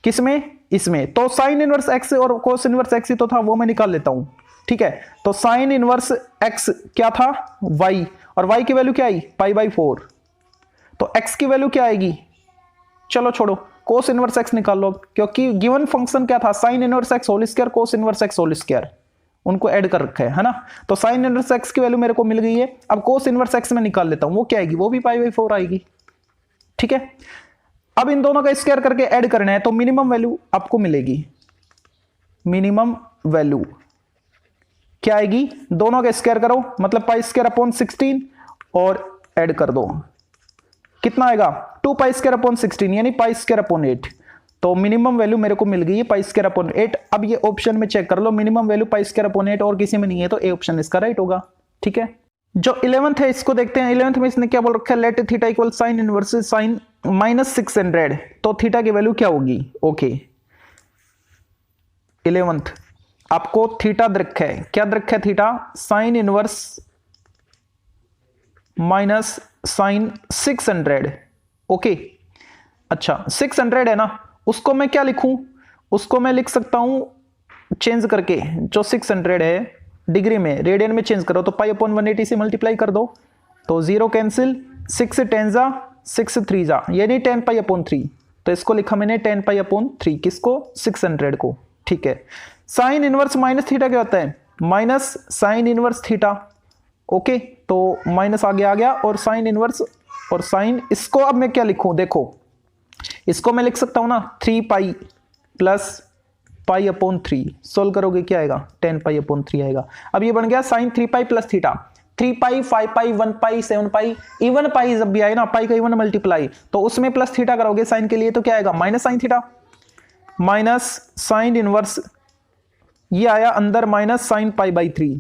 किसमें, इसमें, तो साइन इनवर्स x और कोस इनवर्स x ही तो था, वो मैं निकाल लेता हूं। ठीक है, तो साइन इनवर्स x क्या था y, और y की वैल्यू क्या आई पाई बाई 4, तो x की वैल्यू क्या आएगी, चलो छोड़ो कोस इनवर्स x निकाल लो, क्योंकि गिवन फंक्शन क्या था sine inverse x whole square cos inverse x whole square, उनको ऐड कर रखा है ना। तो साइन इनवर्स x की वैल्यू मेरे को मिल गई है, अब कोस इनवर्स x में निकाल लेता हूं, वो क्या आएगी, वो भी पाई बाई 4 आएगी। ठीक है, अब इन दोनों का स्क्वायर करके ऐड करना है, तो मिनिमम वैल्यू आपको मिलेगी, मिनिमम वैल्यू क्या आएगी, दोनों का स्क्वायर करो मतलब पाई स्क्वायर अपॉन 16 और ऐड कर दो, कितना आएगा 2 पाई स्क्वायर अपॉन 16 यानी पाई स्क्वायर अपॉन 8, तो मिनिमम वैल्यू मेरे को मिल गई है पाई स्क्वायर अपॉन 8। अब ये ऑप्शन में चेक कर लो, minimum value pi square upon 8 और किसी में नहीं है, तो ए ऑप्शन इसका राइट होगा। ठीक है, जो 11th है इसको देखते हैं। 11th में इसने क्या बोल रखा है, let theta equal sine inverse sine minus 600, तो थीटा की वैल्यू क्या होगी। ओके, 11th आपको थीटा दे रखा है, क्या दे रखा है theta, sine inverse minus sine 600। Okay, अच्छा 600 है ना, उसको मैं क्या लिखूं, उसको मैं लिख सकता हूं चेंज करके, जो 600 है डिग्री में रेडियन में चेंज करो, तो पाई अपॉन 180 से मल्टीप्लाई कर दो, तो 0 कैंसिल, 6 10 जा 6 3 जा, यानी 10 पाई अपॉन 3, तो इसको लिखा मैंने 10 पाई अपॉन 3, किसको 600 को। ठीक है, साइन इनवर्स माइनस थीटा क्या होता है, minus sine inverse theta. Okay, तो माइनस आगे आ गया, और साइन इनवर्स और साइन, इसको अब मैं क्या लिखूं, देखो इसको मैं लिख सकता हूं ना 3 pi plus pi upon 3, solve करोगे क्या आएगा 10 पाई अपॉन 3 आएगा। अब ये बन गया साइन 3 पाई प्लस थीटा, 3 पाई 5 पाई 1 पाई 7 पाई, इवन पाई जब भी आए ना, पाई का इवन मल्टीप्लाई, तो उसमें प्लस थीटा करोगे साइन के लिए, तो क्या आएगा minus sine theta, minus sine inverse, ये आया अंदर माइनस साइन पाई बाई 3।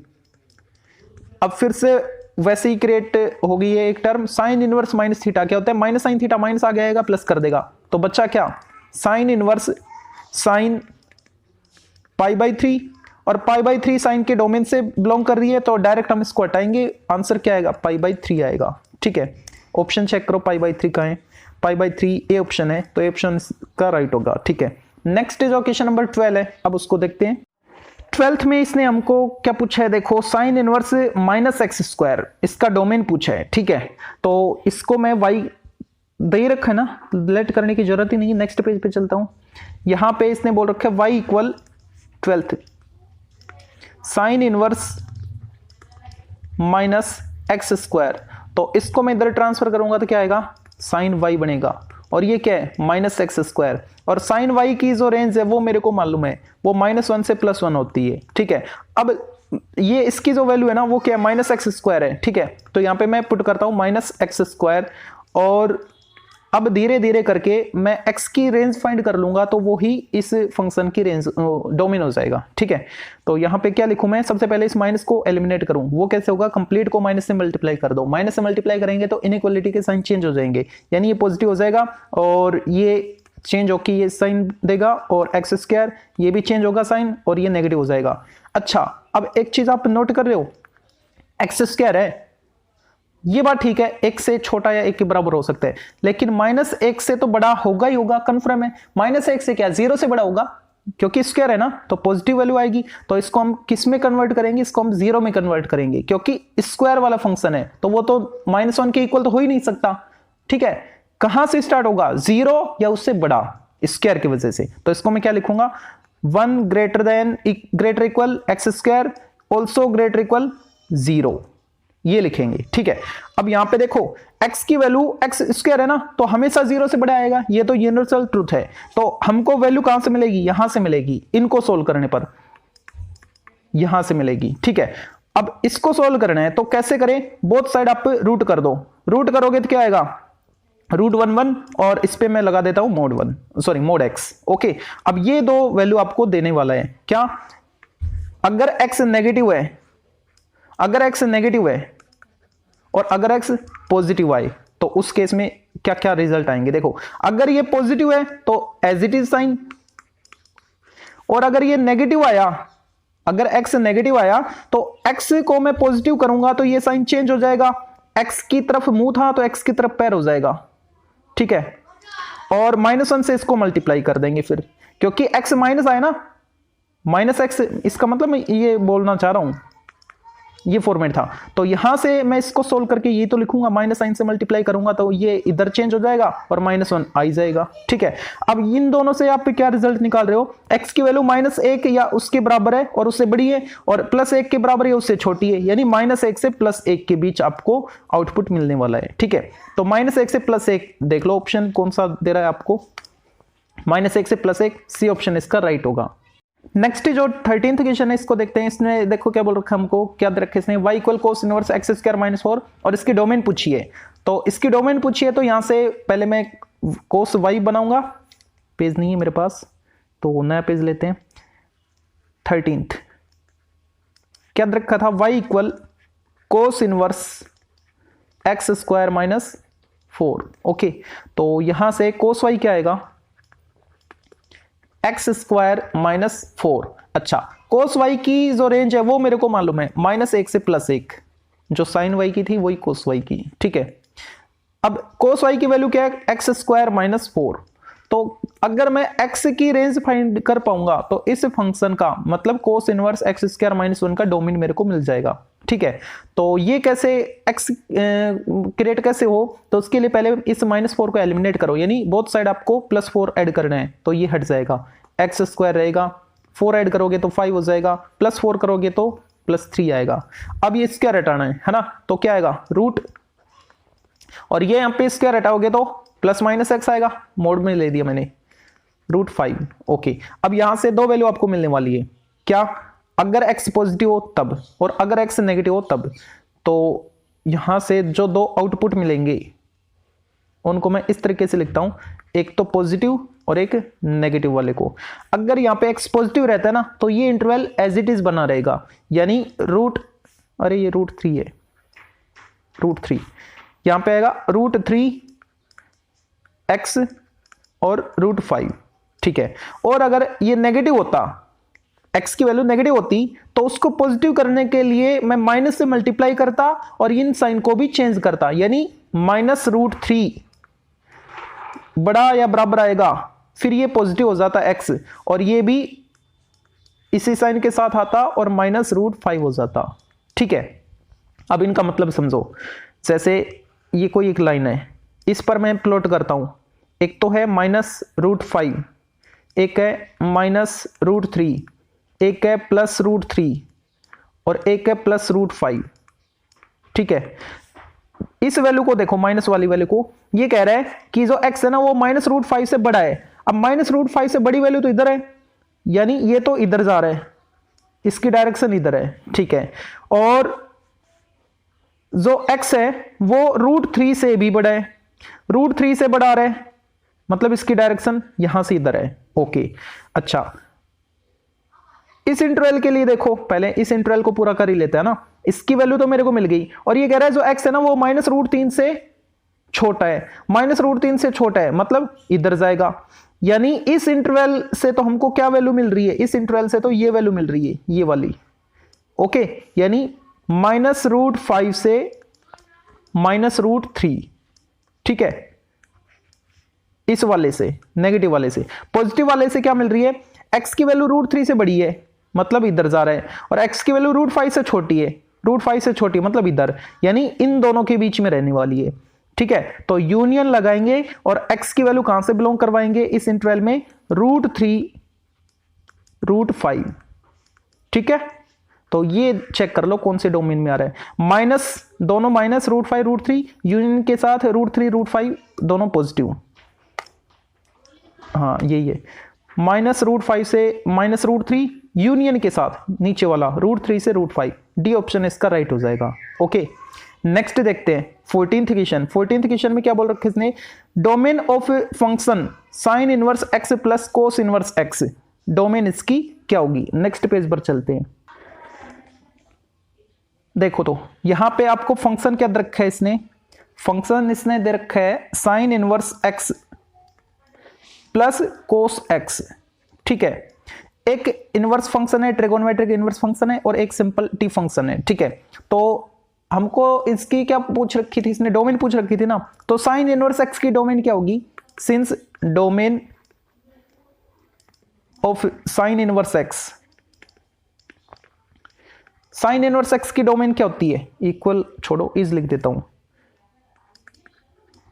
अब फिर से वैसे ही क्रिएट होगी ये एक term, sign inverse minus theta क्या होता है, माइनस साइन थीटा, माइनस आ जाएगा प्लस कर देगा, तो बच्चा क्या sine inverse sine pi by 3, और पाई बाई 3 साइन के डोमेन से बिलोंग कर रही है, तो डायरेक्ट हम इसको हटाएंगे, आंसर क्या आएगा पाई बाई 3 आएगा। ठीक है, ऑप्शन चेक करो पाई बाई 3 का है, पाई बाई 3 ए ऑप्शन है, तो ए ऑप्शन का राइट होगा। ठीक है, नेक्स्ट जो क्वेश्चन नंबर 12 है, अब उसको देखते हैं। 12th में इसने हमको क्या पूछा है, देखो sine inverse minus x square, इसका डोमेन पूछा है, ठीक है। तो इसको मैं y दे ही रखा है ना, लेट करने की जरूरत ही नहीं। नेक्स्ट पेज पे चलता हूं, यहां पे इसने बोल रखा है y equal 12th sign inverse minus x square. तो इसको मैं इधर ट्रांसफर करूंगा तो क्या आएगा, साइन y बनेगा, और ये क्या है माइनस एक्स स्क्वायर। और साइन y की जो रेंज है वो मेरे को मालूम है, वो -1 से +1 होती है, ठीक है। अब ये इसकी जो वैल्यू है ना वो क्या है, माइनस एक्स स्क्वायर है, ठीक है। तो यहाँ पे मैं पुट करता हूँ माइनस एक्स स्क्वायर, और अब धीरे धीरे करके मैं x की रेंज फाइंड कर लूंगा तो वो ही इस फंक्शन की रेंज डोमेन हो जाएगा, ठीक है। तो यहाँ पे क्या लिखूं मैं, सबसे पहले इस माइनस को एलिमिनेट करूं, वो कैसे होगा, कंप्लीट को माइनस से मल्टीप्लाई कर दो। माइनस से मल्टीप्लाई करेंगे तो इनइक्वालिटी के साइन चेंज हो जाएंगे, यानी ये पॉजिटिव हो जाएगा और ये चेंज होकर ये साइन देगा, और एक्स स्क्वायर ये भी चेंज होगा साइन, और ये नेगेटिव हो जाएगा। अच्छा, अब एक चीज आप नोट कर रहे हो, एक्स स्क्वायर है, ये बात ठीक है, एक से छोटा या एक के बराबर हो सकता है, लेकिन -1 से तो बड़ा होगा ही होगा, कंफर्म है। -1 से क्या 0 से बड़ा होगा, क्योंकि स्क्वायर है ना, तो पॉजिटिव वैल्यू आएगी। तो इसको हम किस में कन्वर्ट करेंगे, इसको हम 0 में कन्वर्ट करेंगे, क्योंकि स्क्वायर वाला फंक्शन है, तो वो तो -1 के इक्वल तो हो ही नहीं सकता, ठीक है। कहां से स्टार्ट होगा, 0 या उससे बड़ा, स्क्वायर की वजह से। तो इसको मैं क्या लिखूंगा, 1 greater equal x square also greater equal 0, ये लिखेंगे, ठीक है। अब यहां पे देखो x की वैल्यू एक्स स्क्वायर है ना, तो हमेशा 0 से बड़ा आएगा, ये तो यूनिवर्सल ट्रूथ है। तो हमको वैल्यू कहां से मिलेगी, यहां से मिलेगी, इनको सोल्व करने पर यहां से मिलेगी, ठीक है। अब इसको सोल्व करना है तो कैसे करें, बोथ साइड आप रूट कर दो, रूट करोगे तो क्या आएगा, √1 और इस पे मैं लगा देता हूं mod x, ओके। अब ये दो वैल्यू आपको देने वाला है, क्या, अगर x नेगेटिव है, अगर x नेगेटिव है और अगर x पॉजिटिव आए तो उस केस में क्या क्या रिजल्ट आएंगे, देखो। अगर ये पॉजिटिव है तो एज इट इज साइन, और अगर ये नेगेटिव आया, अगर x नेगेटिव आया तो x को मैं पॉजिटिव करूंगा तो ये साइन चेंज हो जाएगा, x की तरफ मुंह था तो x की तरफ पैर हो जाएगा, ठीक है। और -1 से इसको मल्टीप्लाई कर देंगे फिर, क्योंकि x माइनस आया ना, -x, इसका मतलब मैं ये बोलना चाह रहा हूं, ये फॉर्मेट था। तो यहां से मैं इसको सोल्व करके ये तो लिखूंगा, माइनस साइन से मल्टीप्लाई करूंगा तो ये इधर चेंज हो जाएगा और -1 आ जाएगा, ठीक है। अब इन दोनों से आप क्या रिजल्ट निकाल रहे हो, x की वैल्यू -1 या उसके बराबर है और उससे बड़ी है, और +1 के बराबर है उससे छोटी है, यानी -1 से +1 के बीच आपको आउटपुट मिलने वाला है, ठीक है। तो -1 से +1 देख लो ऑप्शन कौन सा दे रहा है आपको, -1 से +1, सी ऑप्शन इसका राइट होगा। नेक्स्ट जो 13th क्वेश्चन है इसको देखते हैं। इसने देखो क्या बोल रखा है, हमको क्या दे रखा है इसने, y equal cos inverse x square -4, और इसकी डोमेन पूछी है। तो इसकी डोमेन पूछी है तो यहां से पहले मैं कोस y बनाऊंगा, पेज नहीं है मेरे पास तो नया पेज लेते हैं। 13th क्या दे रखा था, y equal cos inverse x square -4, okay. तो यहां से कोस y क्या आएगा, एक्स स्क्वायर -4। अच्छा, कोस y की जो रेंज है वो मेरे को मालूम है, -1 से +1, जो साइन y की थी वही कोस y की, ठीक है। अब कोस y की वैल्यू क्या है, एक्स स्क्वायर -4। तो अगर मैं x की रेंज फाइंड कर पाऊंगा तो इस फंक्शन का मतलब कोस इनवर्स एक्स स्क्वायर -1 का डोमेन मेरे को मिल जाएगा, ठीक है। तो ये कैसे x क्रिएट कैसे हो, तो उसके लिए पहले इस -4 को एलिमिनेट करो, यानी बोथ साइड आपको +4 ऐड करना है, तो ये हट जाएगा, एक्स स्क्वायर रहेगा, 4 ऐड करोगे तो 5 हो जाएगा, +4 करोगे तो +3 आएगा। अब ये स्क्वायर हटाना है ना, तो क्या आएगा रूट, और ये यहाँ पे स्क्वायर हटाओगे तो +-x आएगा, मोड में ले दिया मैंने, √5, ओके। अब यहां से दो वैल्यू आपको मिलने वाली है, क्या, अगर x पॉजिटिव हो तब, और अगर x नेगेटिव हो तब। तो यहां से जो दो आउटपुट मिलेंगे उनको मैं इस तरीके से लिखता हूं, एक तो पॉजिटिव और एक नेगेटिव वाले को। अगर यहाँ पे x पॉजिटिव रहता है ना तो ये इंटरवल एज इट इज बना रहेगा, यानी अरे ये √3 है, √3 यहां पे आएगा √3x और √5, ठीक है। और अगर ये नेगेटिव होता, x की वैल्यू नेगेटिव होती तो उसको पॉजिटिव करने के लिए मैं माइनस से मल्टीप्लाई करता और इन साइन को भी चेंज करता, यानी -√3 बड़ा या बराबर आएगा फिर ये पॉजिटिव हो जाता x और ये भी इसी साइन के साथ आता और -√5 हो जाता। ठीक है, अब इनका मतलब समझो। जैसे ये कोई एक लाइन है, इस पर मैं प्लॉट करता हूं। एक तो है -√5, एक है -√3, एक है +√3 और एक है +√5। ठीक है, इस वैल्यू को देखो, माइनस वाली वैल्यू को। ये कह रहा है कि जो x है ना वो -√5 से बड़ा है। अब -√5 से बड़ी वैल्यू तो इधर है, यानी ये तो इधर जा रहा है, इसकी डायरेक्शन इधर है। ठीक है, और जो x है वो √3 से भी बड़ा है, √3 से बड़ा आ रहा है, मतलब इसकी डायरेक्शन यहां से इधर है। ओके, अच्छा इस इंटरवल के लिए देखो, पहले इस इंटरवल को पूरा कर ही लेते हैं ना। इसकी वैल्यू तो मेरे को मिल गई और ये कह रहा है जो x है ना वो -√3 से छोटा है, -√3 से छोटा है मतलब इधर जाएगा। यानी इस इंटरवल से तो हमको क्या वैल्यू मिल रही है, इस इंटरवल से तो ये वैल्यू मिल रही है, ये वाली। ओके, यानी -√5 से -√3। ठीक है, इस वाले से, नेगेटिव वाले से। पॉजिटिव वाले से क्या मिल रही है, x की वैल्यू √3 से बड़ी है मतलब इधर जा रहा है, और x की वैल्यू √5 से छोटी है, √5 से छोटी मतलब इधर, यानी इन दोनों के बीच में रहने वाली है। ठीक है, तो यूनियन लगाएंगे और x की वैल्यू कहां से बिलोंग करवाएंगे, इस इंटरवल में √3 √5। ठीक है, तो ये चेक कर लो कौन से डोमेन में आ रहा है। माइनस, दोनों -√5 √3 यूनियन के साथ √3 √5 दोनों पॉजिटिव। हाँ यही है, -√5 से -√3 यूनियन के साथ नीचे वाला √3 से √5। डी ऑप्शन इसका राइट हो जाएगा। ओके, नेक्स्ट देखते हैं 14th क्वेश्चन। 14th क्वेश्चन में क्या बोल रखा है इसने, domain of function sine inverse x plus cos inverse x, domain इसकी क्या होगी। नेक्स्ट पेज पर चलते हैं। देखो तो यहां पे आपको फंक्शन क्या दे रखा है इसने, फंक्शन इसने दे रखा है साइन इनवर्स x प्लस कोस x। ठीक है, एक इनवर्स फंक्शन है, ट्रिगोनोमेट्रिक इनवर्स फंक्शन है, और एक सिंपल टी फंक्शन है। ठीक है, तो हमको इसकी क्या पूछ रखी थी इसने, डोमेन पूछ रखी थी ना। तो साइन इनवर्स x की डोमेन क्या होगी, since domain of sine inverse x, sign inverse x की डोमेन क्या होती है, इक्वल छोड़ो इज लिख देता हूं,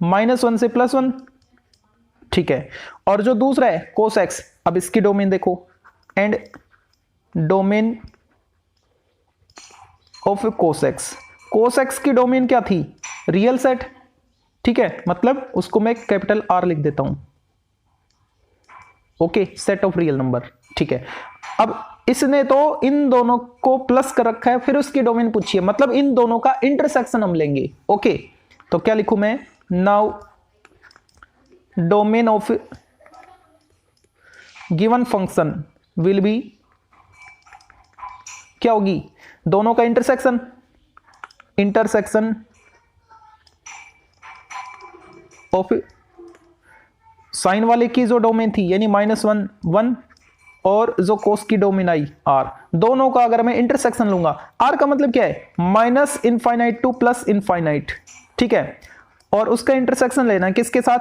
-1 से +1। ठीक है, और जो दूसरा है कोस x, अब इसकी डोमेन देखो, and domain of cos x, cos x की डोमेन क्या थी, रियल सेट। ठीक है, मतलब उसको मैं कैपिटल R लिख देता हूं। Okay, set of real number. ठीक है, अब इसने तो इन दोनों को प्लस कर रखा है, फिर उसकी डोमेन पूछिए, मतलब इन दोनों का इंटरसेक्शन हम लेंगे। ओके, तो क्या लिखूं मैं, now domain of given function will be, क्या होगी, दोनों का इंटरसेक्शन, इंटरसेक्शन ऑफ साइन वाले की जो डोमेन थी यानी -1 1 और जो कोस की डोमेन आई r, दोनों का अगर मैं इंटरसेक्शन लूंगा, r का मतलब क्या है, -∞ टू +∞। ठीक है, और उसका इंटरसेक्शन लेना किसके साथ,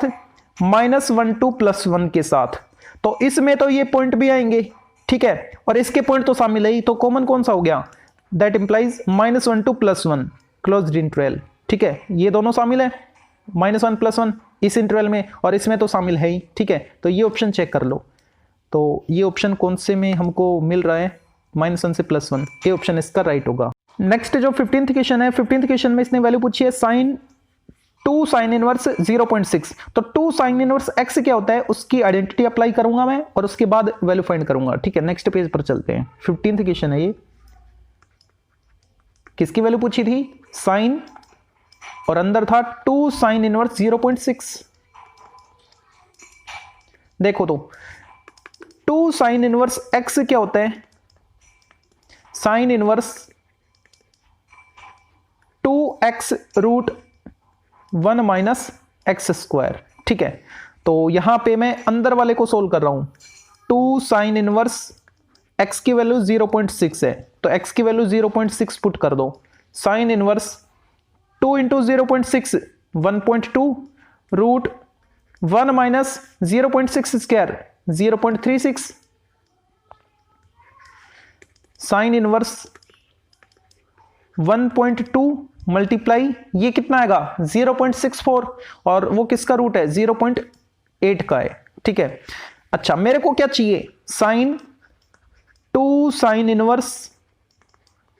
-1 टू +1 के साथ। तो इसमें तो ये पॉइंट भी आएंगे। ठीक है, और इसके पॉइंट तो शामिल है ही, तो कॉमन कौन सा हो गया, that implies -1 to +1 closed interval. ठीक है, ये दोनों शामिल है, -1 +1 इस इंटरवल में, और इसमें तो शामिल है ही। ठीक है, तो ये ऑप्शन चेक कर लो, तो ये ऑप्शन कौन से में हमको मिल रहा है, -1 से +1, ये ऑप्शन इसका राइट होगा। नेक्स्ट जो 15th क्वेश्चन है, 15th क्वेश्चन में इसने वैल्यू पूछी है साइन 2 साइन इनवर्स 0.6। तो 2 साइन इनवर्स x क्या होता है, उसकी आइडेंटिटी अप्लाई करूंगा मैं और उसके बाद वैल्यू फाइंड करूंगा। ठीक है, नेक्स्ट पेज पर चलते हैं। 15th क्वेश्चन है ये, किसकी वैल्यू पूछी थी, साइन, और अंदर था 2 साइन इनवर्स 0.6। देखो तो 2 साइन इनवर्स x क्या होता है, साइन इनवर्स 2x√1 - x²। ठीक है, तो यहां पे मैं अंदर वाले को सोल्व कर रहा हूं। 2 साइन इनवर्स x की वैल्यू 0.6 है, तो x की वैल्यू 0.6 पुट कर दो। Sign inverse 2 × 0.6 1.2 1 minus 0.6 square 0.36, sine inverse 1.2 multiply ये कितना आएगा 0.64, और वो किसका रूट है 0.8 का है। ठीक है, अच्छा मेरे को क्या चाहिए, साइन 2 साइन इनवर्स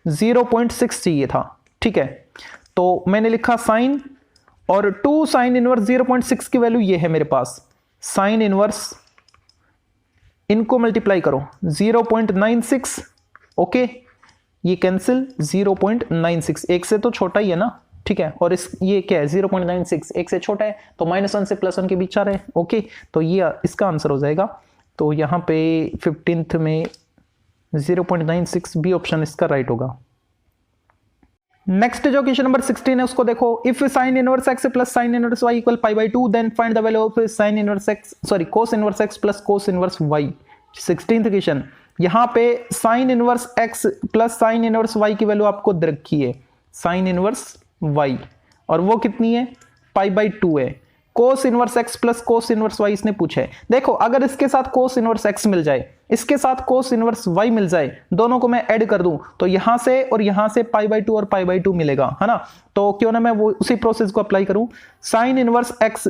0.6 चाहिए था। ठीक है, तो मैंने लिखा साइन और 2 साइन इनवर्स 0.6 की वैल्यू ये है मेरे पास, साइन इनवर्स इनको मल्टीप्लाई करो 0.96, ओके ये कैंसिल 0.96, एक से तो छोटा ही है ना। ठीक है, और इस ये क्या है 0.96 एक से छोटा है, तो -1 से +1 के बीच आ रहा है। ओके, तो ये इसका आंसर हो जाएगा। तो यहाँ पे 15th में 0.96 बी ऑप्शन इसका राइट होगा। नेक्स्ट जो क्वेश्चन नंबर 16 है उसको देखो, if sine inverse x plus sine inverse y equal π/2 then find the value of sine inverse x sorry cos inverse x plus cos inverse y। 16th question, यहाँ पे sine inverse x plus sine inverse y की वैल्यू आपको दे रखी है, sine inverse y, और वो कितनी है π/2 है। Cos inverse x plus cos inverse y इसने पूछा है। देखो अगर इसके साथ कोस इनवर्स x मिल जाए, इसके साथ कोस इनवर्स y मिल जाए, दोनों को मैं ऐड कर दूं तो यहां से और यहां से π/2 और π/2 मिलेगा, है ना। तो क्यों ना मैं वो उसी प्रोसेस को अप्लाई करूं, sign inverse x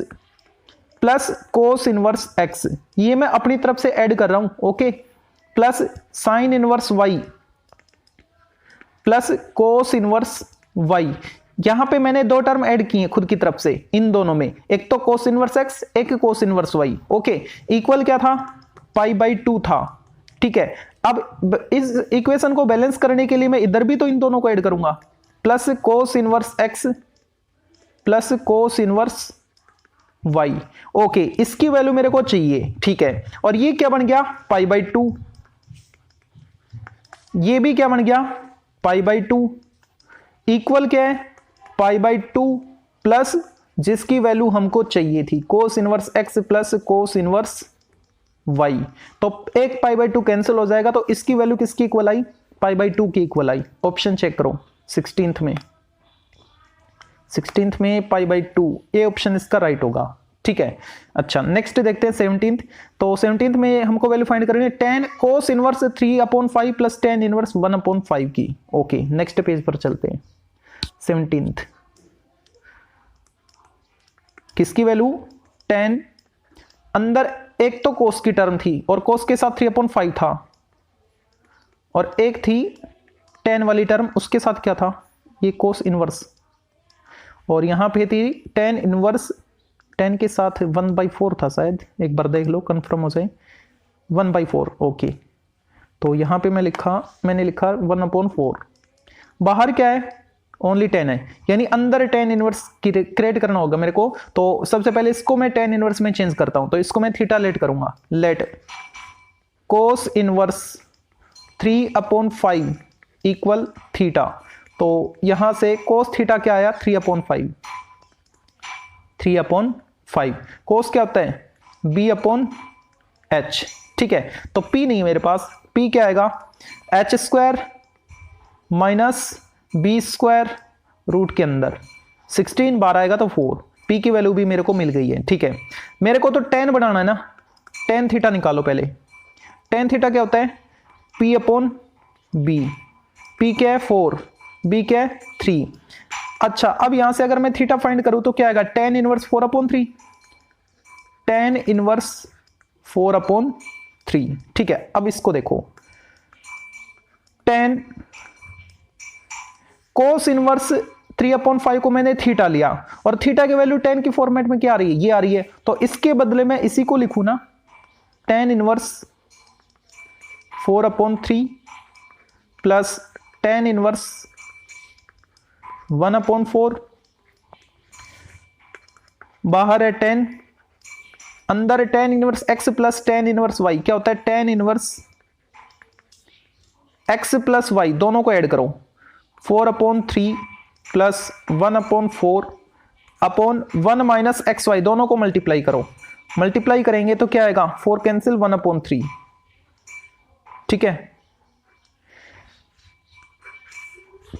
plus cos inverse x, ये मैं अपनी तरफ से ऐड कर रहा हूं, okay, plus sine inverse y plus cos inverse y। यहां पे मैंने दो टर्म ऐड किए खुद की तरफ से, इन दोनों में एक तो कोस इनवर्स x एक कोस इनवर्स y, ओके, इक्वल क्या था π/2 था। ठीक है, अब इस इक्वेशन को बैलेंस करने के लिए मैं इधर भी तो इन दोनों को ऐड करूंगा, plus cos inverse x plus cos inverse y, okay, इसकी वैल्यू मेरे को चाहिए। ठीक है, और ये क्या बन गया π/2, ये भी क्या बन गया π/2, इक्वल क्या है π/2 प्लस जिसकी वैल्यू हमको चाहिए थी कोस inverse x plus cos inverse y। तो एक π/2 कैंसिल हो जाएगा, तो इसकी वैल्यू किसकी इक्वल आई π/2 की इक्वल आई। ऑप्शन चेक करो 16th में, 16th में π/2, ये ऑप्शन इसका राइट होगा। ठीक है, अच्छा नेक्स्ट देखते हैं 17th। तो 17th में हमको वैल्यू फाइंड करनी है tan cos inverse 3/5 plus tan inverse 1/5 की। ओके, नेक्स्ट पेज पर चलते हैं। 17th किसकी वैल्यू tan, अंदर एक तो कोस की टर्म थी और कोस के साथ 3/5 था, और एक थी tan वाली टर्म, उसके साथ क्या था ये कोस इनवर्स, और यहां पे थी tan इनवर्स, tan के साथ 1/4 था शायद, एक बार देख लो कंफर्म हो जाए, 1/4। ओके, तो यहां पे मैंने लिखा 1/4, बाहर क्या है ओनली tan है, यानी अंदर tan इनवर्स क्रिएट करना होगा मेरे को। तो सबसे पहले इसको मैं tan इनवर्स में चेंज करता हूं, तो इसको मैं थीटा लेट करूंगा, let cos inverse 3/5 equal theta. तो यहां से कोस थीटा क्या आया 3/5, 3/5, कोस क्या होता है b/h। ठीक है, तो p नहीं है मेरे पास, p क्या आएगा h² माइनस b² रूट के अंदर 16 बार आएगा तो 4, p की वैल्यू भी मेरे को मिल गई है। ठीक है, मेरे को तो tan बनाना है ना, tan थीटा निकालो पहले। tan थीटा क्या होता है p/b, p क्या है 4, b क्या है 3। अच्छा, अब यहां से अगर मैं थीटा फाइंड करूं तो क्या आएगा tan इनवर्स 4/3, tan इनवर्स 4/3। ठीक है, अब इसको देखो, tan कोस इनवर्स 3/5 को मैंने थीटा लिया, और थीटा की वैल्यू tan की फॉर्मेट में क्या आ रही है, ये आ रही है, तो इसके बदले में इसी को लिखूं ना, tan inverse 4/3 plus tan inverse 1/4, बाहर है tan, अंदर tan inverse x plus tan inverse y, क्या होता है tan inverse x plus y, दोनों को ऐड करो, 4/3 प्लस 1/4 अपॉन 1 माइनस xy, दोनों को मल्टीप्लाई करो, मल्टीप्लाई करेंगे तो क्या आएगा 4 कैंसिल 1/3। ठीक है,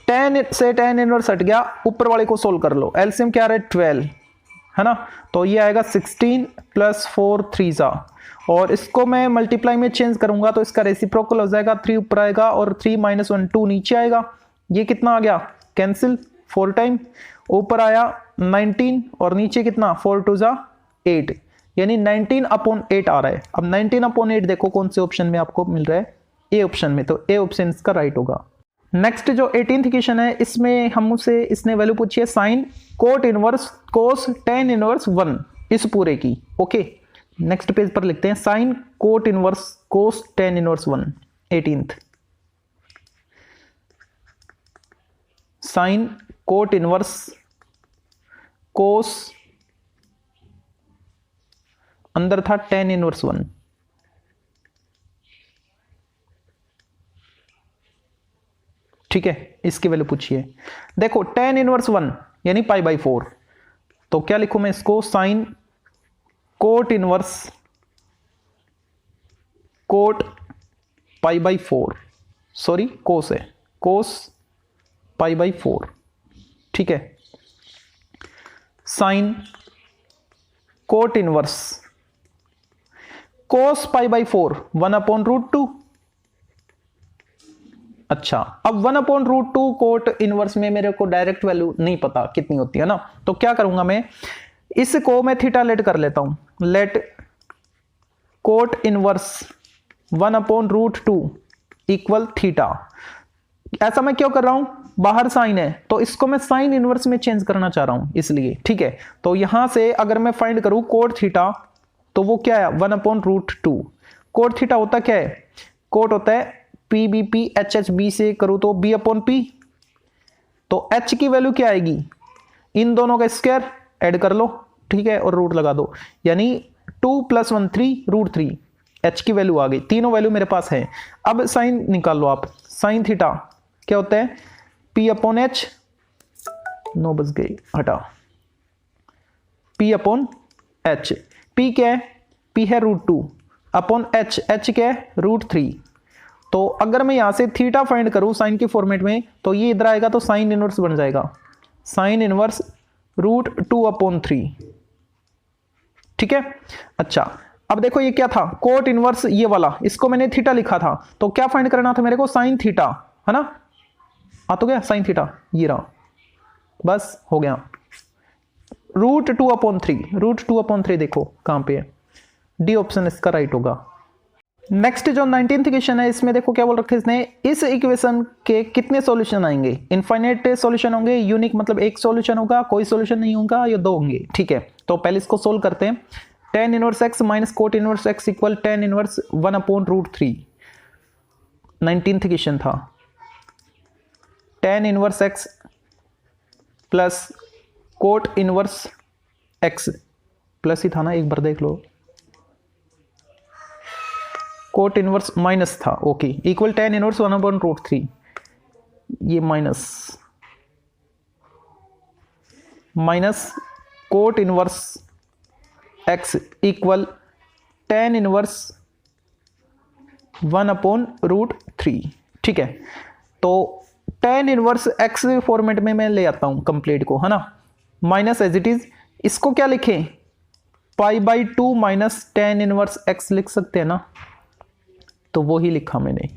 tan से tan इनवर्स हट गया, ऊपर वाले को सोल्व कर लो, एलसीएम क्या आ रहा है 12, है ना। तो ये आएगा 16 प्लस 4 3 ज़ा, और इसको मैं मल्टीप्लाई में चेंज करूंगा तो इसका रेसिप्रोकल हो जाएगा, 3 ऊपर आएगा और 3 माइनस 1 2 नीचे आएगा। ये कितना आ गया, कैंसिल, 4 टाइम ऊपर आया 19 और नीचे कितना 4 2 ज़ा 8, यानी 19/8 आ रहा है। अब 19/8 देखो कौन से ऑप्शन में आपको मिल रहा है, ए ऑप्शन में, तो ए ऑप्शन इसका राइट होगा। नेक्स्ट जो 18th क्वेश्चन है, इसमें हमसे इसने वैल्यू पूछी है sine cot inverse cos tan inverse 1 इस पूरे की। ओके, नेक्स्ट पेज पर लिखते हैं sine cot inverse cos tan inverse 1, 18th sine cot inverse cos, अंदर था tan इनवर्स 1। ठीक है, इसकी वैल्यू पूछिए। देखो tan इनवर्स 1 यानी π/4, तो क्या लिखूं मैं इसको, sine cot inverse cot π/4, sorry cos है, कोस π/4। ठीक है, साइन कोट इनवर्स कोस π/4 1/√2। अच्छा, अब 1/√2 कोट इनवर्स में मेरे को डायरेक्ट वैल्यू नहीं पता कितनी होती है ना, तो क्या करूंगा मैं, इसको मैं थीटा लेट कर लेता हूं, let cot inverse 1/√2 equal theta. ऐसा मैं क्यों कर रहा हूं, बाहर साइन है तो इसको मैं साइन इनवर्स में चेंज करना चाह रहा हूं इसलिए। ठीक है, तो यहां से अगर मैं फाइंड करूं कोट थीटा, तो वो क्या है 1/√2। कोट थीटा होता क्या है, कोट होता है PBP HHB से करूं तो B/P, तो H की वैल्यू क्या आएगी, इन दोनों का स्क्वायर ऐड कर लो, ठीक है, और रूट लगा दो, यानी 2 + 1 3 √3, H की वैल्यू आ गई, तीनों वैल्यू मेरे पास है। अब साइन निकाल लो आप, साइन थीटा क्या होता है P/H, 9 बज गई, हटा, P/H, P क्या है, P है √2 अपॉन H क्या है √3। तो अगर मैं यहां से थीटा फाइंड करूं साइन के फॉर्मेट में, तो ये इधर आएगा तो साइन इनवर्स बन जाएगा, साइन इनवर्स √2/3। ठीक है, अच्छा अब देखो ये क्या था, कोट इनवर्स ये वाला, इसको मैंने थीटा लिखा था, तो क्या फाइंड करना था मेरे को, साइन थीटा, है ना, आ तो गया साइन थीटा, ये रहा, बस हो गया, √2/3 देखो कहां पे है, डी ऑप्शन इसका राइट होगा। नेक्स्ट जो 19th क्वेश्चन है, इसमें देखो क्या बोल रखा है इसने, इस इक्वेशन के कितने सॉल्यूशन आएंगे, इनफाइनाइट सॉल्यूशन होंगे, यूनिक मतलब एक सॉल्यूशन होगा, कोई सॉल्यूशन नहीं होगा, या 2 होंगे। ठीक है, तो पहले इसको सोल्व करते हैं। tan inverse x minus cot inverse x equal tan inverse 1/√3, 19th question था। tan inverse x plus cot inverse x, plus ही था ना, एक बार देख लो, कोट इनवर्स माइनस था, ओके, इक्वल tan इनवर्स 1/√3, ये minus cot inverse x equal tan inverse 1/√3। ठीक है, तो tan इनवर्स x फॉर्मेट में मैं ले आता हूं कंप्लीट को, है ना, माइनस एज इट इज, इसको क्या लिखें, π/2 माइनस tan इनवर्स x लिख सकते हैं ना, तो वो ही लिखा मैंने,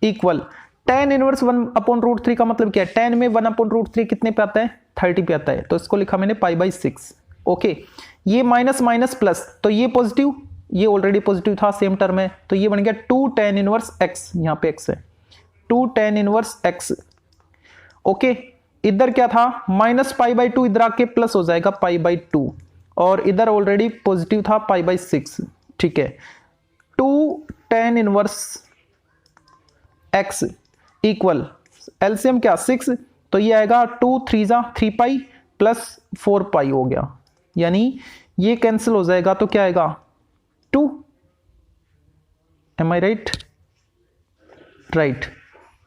इक्वल tan इनवर्स 1/√3 का मतलब क्या है, tan में 1/√3 कितने पे आता है, 30 पे आता है, तो इसको लिखा मैंने π/6। ओके, ये माइनस माइनस प्लस, तो ये पॉजिटिव, ये ऑलरेडी पॉजिटिव था, सेम टर्म है, तो ये बन गया 2 tan इनवर्स x, यहां पे x है, 2 tan इनवर्स x। ओके, इधर क्या था, माइनस π/2, इधर आके प्लस हो जाएगा π/2, और इधर ऑलरेडी पॉजिटिव था π/6। ठीक है, 2 tan inverse x equal LCM क्या 6, तो ये आएगा 2 3 ज़ा 3 पाई प्लस 4 पाई हो गया, यानी ये कैंसिल हो जाएगा, तो क्या आएगा 2, एम आई राइट, राइट,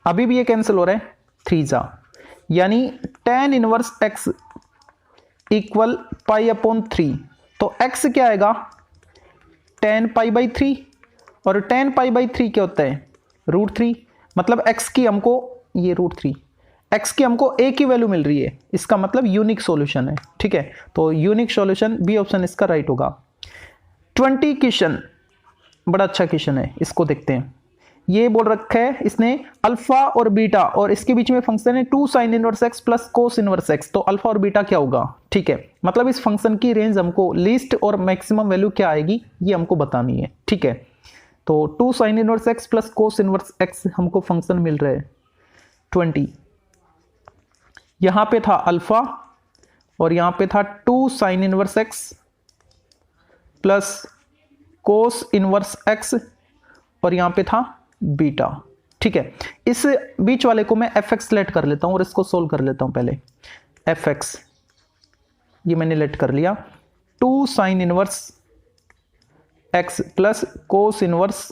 अभी भी ये कैंसिल हो रहा है 3 ज़ा, यानी tan इनवर्स x इक्वल π/3, तो x क्या आएगा tan π/3, और tan π/3 क्या होता है √3, मतलब x की हमको ये √3, x की हमको a की वैल्यू मिल रही है, इसका मतलब यूनिक सॉल्यूशन है। ठीक है, तो यूनिक सॉल्यूशन बी ऑप्शन इसका राइट होगा। 20 क्वेश्चन, बड़ा अच्छा क्वेश्चन है, इसको देखते हैं। ये बोल रखा है इसने अल्फा और बीटा और इसके बीच में फंक्शन है 2 sin inverse x plus cos inverse x, तो अल्फा और बीटा क्या होगा। ठीक है, मतलब इस फंक्शन की रेंज हमको लीस्ट और मैक्सिमम वैल्यू क्या आएगी ये हमको बतानी है। ठीक है, तो 2 sin inverse x plus cos inverse x हमको फंक्शन मिल रहा है 20। यहां पे था अल्फा और यहां पे था 2 sin inverse x plus cos inverse x और यहां पे था बीटा। ठीक है, इस बीच वाले को मैं fx लेट कर लेता हूं और इसको सोल्व कर लेता हूं। पहले fx ये मैंने लेट कर लिया, 2 sin inverse x plus cos inverse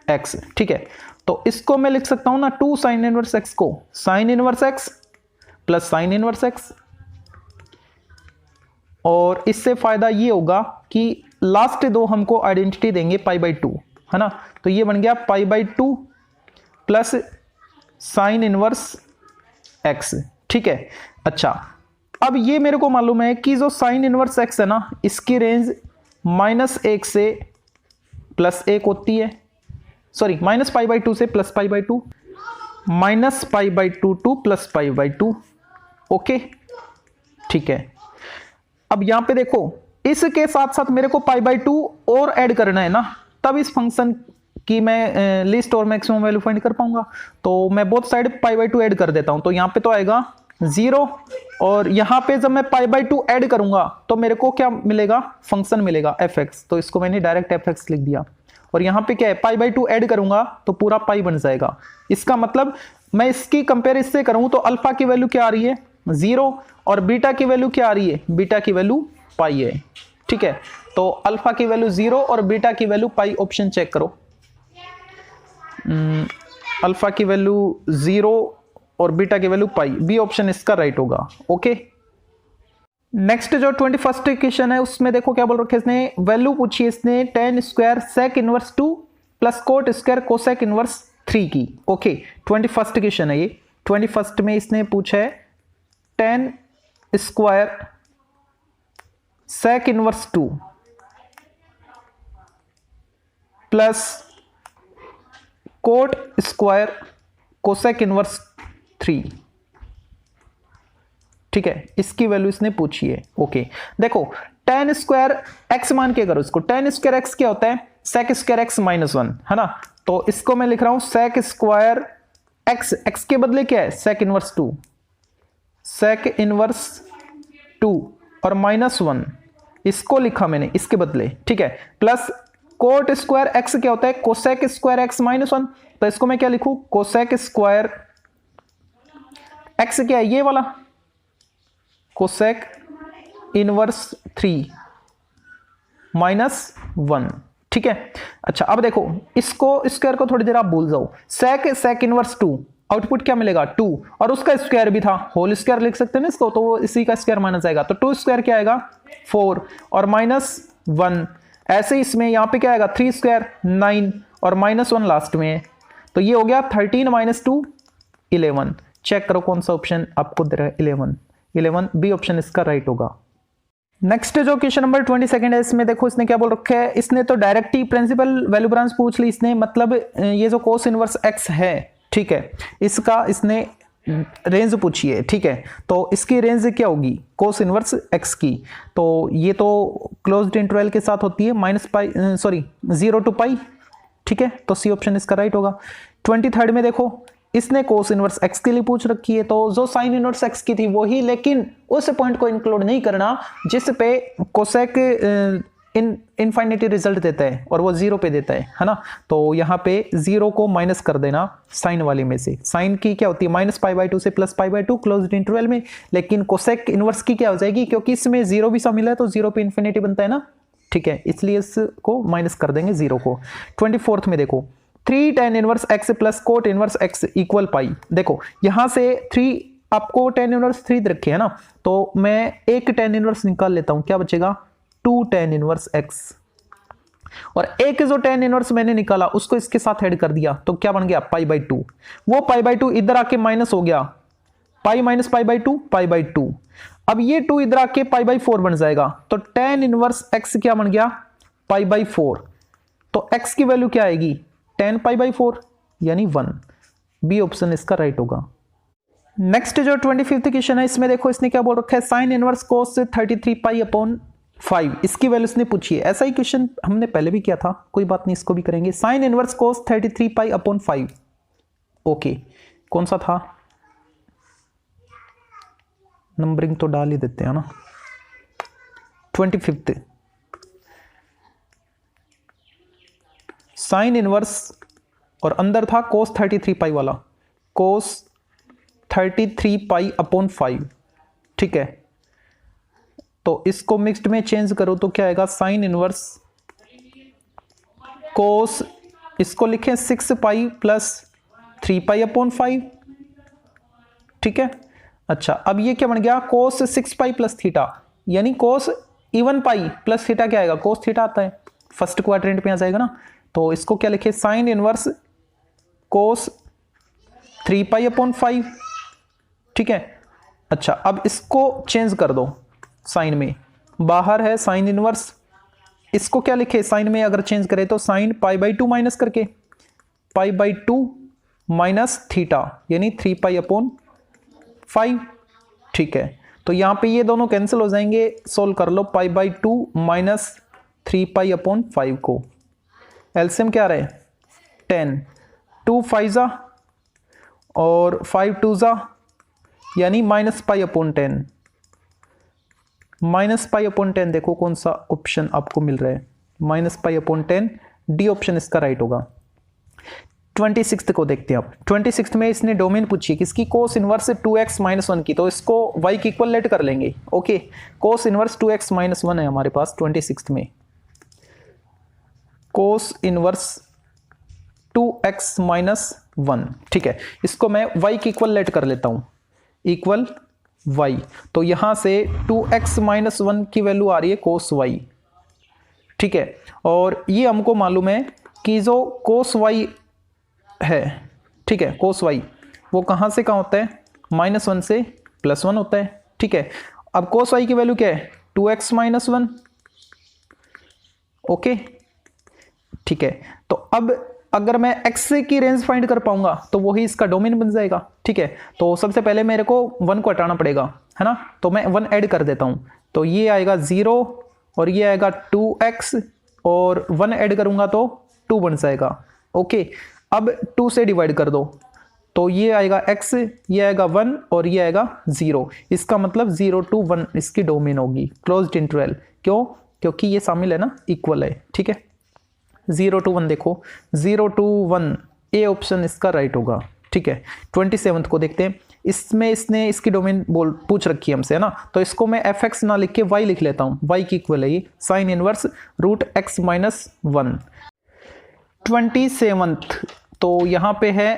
x। ठीक है, तो इसको मैं लिख सकता हूं ना 2 sin इनवर्स x को sin inverse x plus sin inverse x, और इससे फायदा ये होगा कि लास्ट दो हमको आइडेंटिटी देंगे π/2, है ना। तो ये बन गया π/2 प्लस sin इनवर्स x। ठीक है, अच्छा अब ये मेरे को मालूम है कि जो sin इनवर्स x है ना, इसकी रेंज -1 से +1 होती है, सॉरी -π/2 से +π/2, -π/2 टू +π/2। ओके, ठीक है, अब यहां पे देखो इसके साथ साथ मेरे को π/2 और ऐड करना है ना, तब इस फंक्शन की मैं लिस्ट और मैक्सिमम वैल्यू फाइंड कर पाऊंगा। तो मैं बोथ साइड π/2 ऐड कर देता हूं, तो यहां पे तो आएगा 0 और यहां पे जब मैं π/2 ऐड करूंगा तो मेरे को क्या मिलेगा, फंक्शन मिलेगा fx, तो इसको मैंने डायरेक्ट fx लिख दिया। और यहां पे क्या है, π/2 ऐड करूंगा तो पूरा पाई बन जाएगा। इसका मतलब मैं इसकी कंपेयर इससे करूं तो अल्फा की वैल्यू क्या आ रही है 0 और बीटा की वैल्यू क्या आ रही है, बीटा की वैल्यू पाई है। ठीक है, तो अल्फा की वैल्यू 0 और बीटा की वैल्यू पाई, ऑप्शन चेक करो। अल्फा की वैल्यू 0 और बीटा की वैल्यू पाई, बी ऑप्शन इसका राइट होगा। ओके, नेक्स्ट जो 21st क्वेश्चन है उसमें देखो क्या बोल रखा है इसने, वैल्यू पूछी है इसने tan square sec inverse 2 plus coat square cosec inverse 3 की। ओके, 21st क्वेश्चन है ये। 21st में इसने पूछा है tan square sec inverse 2 plus coat square cosec inverse 3। ठीक है, इसकी वैल्यू इसने पूछी है। ओके, देखो tan स्क्वायर x मान के करो इसको, tan स्क्वायर x क्या होता है, sec स्क्वायर x -1, है ना। तो इसको मैं लिख रहा हूं sec स्क्वायर x के बदले क्या है, sec इनवर्स 2, sec इनवर्स 2 और -1, इसको लिखा मैंने इसके बदले। ठीक है, प्लस कोट स्क्वायर x क्या होता है, कोसेक स्क्वायर x -1, तो इसको मैं क्या लिखूं, कोसेक स्क्वायर x क्या है, ये वाला कोसेक इनवर्स 3 -1। ठीक है, अच्छा अब देखो इसको स्क्वायर को थोड़ी देर आप भूल जाओ, sec इनवर्स 2 आउटपुट क्या मिलेगा 2 और उसका स्क्वायर भी था, होल स्क्वायर लिख सकते हैं ना इसको, तो वो इसी का स्क्वायर माना जाएगा। तो 2 स्क्वायर क्या आएगा 4 और -1, ऐसे इसमें यहां पे क्या आएगा 3 स्क्वायर 9 और -1 लास्ट में है, तो ये हो गया 13 - 2 11। चेक करो कौन सा ऑप्शन आपको दे रहा है, 11 बी ऑप्शन इसका राइट होगा। नेक्स्ट जो क्वेश्चन नंबर 22 है, इसमें देखो इसने क्या बोल रखा है, इसने तो डायरेक्ट ही प्रिंसिपल वैल्यू ब्रांच पूछ ली इसने, मतलब ये जो कोस इनवर्स x है, ठीक है, इसका इसने रेंज पूछी है। ठीक है, तो इसकी रेंज क्या होगी कोस इनवर्स x की, तो ये तो क्लोज्ड इंटरवल के साथ होती है -0 to π। ठीक है, तो सी ऑप्शन इसका राइट होगा। 23 में देखो इसने कोस इनवर्स x के लिए पूछ रखी है, तो जो साइन इनवर्स x की थी वही, लेकिन उस पॉइंट को इंक्लूड नहीं करना जिस पे कोसेक इनफाइनिटी रिजल्ट देता है और वो 0 पे देता है ना। तो यहाँ पे 0 को माइनस कर देना साइन वाले में से। साइन की क्या होती है -π/2 से +π/2 क्लोज्ड इंटरवल में, लेकिन कोसेक इनवर्स की क्या हो जाएगी, क्योंकि इसमें 0 भी शामिल है तो 0 पे इन्फिनिटी बनता है ना। ठीक है, इसलिए इसको माइनस कर देंगे 0 को। 24 में देखो 3 tan inverse x plus cot inverse x equal पाई। देखो यहां से 3 आपको tan इनवर्स 3 रखे है ना, तो मैं एक tan इनवर्स निकाल लेता हूं, क्या बचेगा 2 tan इनवर्स x। और एक जो टेन इनवर्स मैंने निकाला उसको इसके साथ ऐड कर दिया तो क्या बन गया पाई बाई टू। वो पाई बाई टू इधर आके माइनस हो गया, pi minus pi by to, pi by to. अब ये टू इधर आके पाई बाई फोर बन जाएगा तो टेन इनवर्स एक्स क्या बन गया पाई बाई फोर। तो एक्स की वैल्यू क्या आएगी टेन पाई बाई फोर यानी 1। बी ऑप्शन इसका राइट होगा। नेक्स्ट जो 25th क्वेश्चन है इसमें देखो इसने क्या बोल रखा है साइन इनवर्स कोस 33 पाई अपॉन 5 इसकी वैल्यू इसने पूछी है। ऐसा ही क्वेश्चन हमने पहले भी किया था, कोई बात नहीं इसको भी करेंगे। साइन इनवर्स कोस 33 पाई अपॉन 5। ओके कौन सा था, नंबरिंग तो डाल ही देते हैं ना। 25th साइन इनवर्स और अंदर था कोस 33 पाई वाला, कोस 33 पाई अपॉन 5। ठीक है तो इसको मिक्स्ड में चेंज करो तो क्या आएगा साइन इनवर्स कोस, इसको लिखें 6 पाई प्लस 3 पाई अपॉन 5। ठीक है अच्छा अब ये क्या बन गया कोस 6 पाई प्लस थीटा यानी कोस इवन पाई प्लस थीटा क्या आएगा कोस थीटा आता है, फर्स्ट क्वाड्रेंट में आ जाएगा ना। तो इसको क्या लिखे साइन इनवर्स कोस 3 पाई अपॉन 5। ठीक है अच्छा अब इसको चेंज कर दो साइन में, बाहर है साइन इनवर्स, इसको क्या लिखे साइन में अगर चेंज करें तो sine pi by two minus करके pi by two minus theta यानी 3 पाई अपॉन 5। ठीक है तो यहां पे ये दोनों कैंसिल हो जाएंगे, सोल्व कर लो pi by two minus 3 pi upon 5 को। एलसीएम क्या रहे 10, 2 5 जा और 5 2 जा यानी minus pi upon 10। Minus pi upon 10 देखो कौन सा ऑप्शन आपको मिल रहा है minus pi upon 10, D option इसका राइट होगा। 26th को देखते हैं आप। 26th में इसने डोमेन पूछी किसकी कोस इनवर्स 2x माइनस 1 की, तो इसको y की इक्वल लेट कर लेंगे। Okay cos inverse 2x minus 1 है हमारे पास 26th में, कोस इनवर्स 2x माइनस 1। ठीक है इसको मैं y की इक्वल लेट कर लेता हूं इक्वल y, तो यहां से 2x माइनस 1 की वैल्यू आ रही है कोस y। ठीक है और ये हमको मालूम है कि जो कोस y है, ठीक है कोस y वो कहां से कहां होता है -1 से +1 होता है। ठीक है अब कोस y की वैल्यू क्या है 2x माइनस 1। ओके ठीक है तो अब अगर मैं x की रेंज फाइंड कर पाऊंगा तो वही इसका डोमेन बन जाएगा। ठीक है तो सबसे पहले मेरे को 1 को हटाना पड़ेगा है ना, तो मैं 1 ऐड कर देता हूं तो ये आएगा 0 और ये आएगा 2x और 1 ऐड करूंगा तो 2 बन जाएगा। ओके अब 2 से डिवाइड कर दो तो ये आएगा x, ये आएगा 1 और ये आएगा 0। इसका मतलब 0 to 1 इसकी डोमेन होगी क्लोज्ड इंटरवल। क्यों, क्योंकि ये शामिल है ना, इक्वल है। ठीक है 0 to 1 देखो 0 to 1 ए ऑप्शन इसका राइट होगा। ठीक है 27th को देखते हैं। इसमें इसने इसकी डोमेन पूछ रखी है हमसे है ना, तो इसको मैं fx ना लिख के y लिख लेता हूं। y की इक्वल है ये sine inverse root x minus 1। 27th तो यहाँ पे है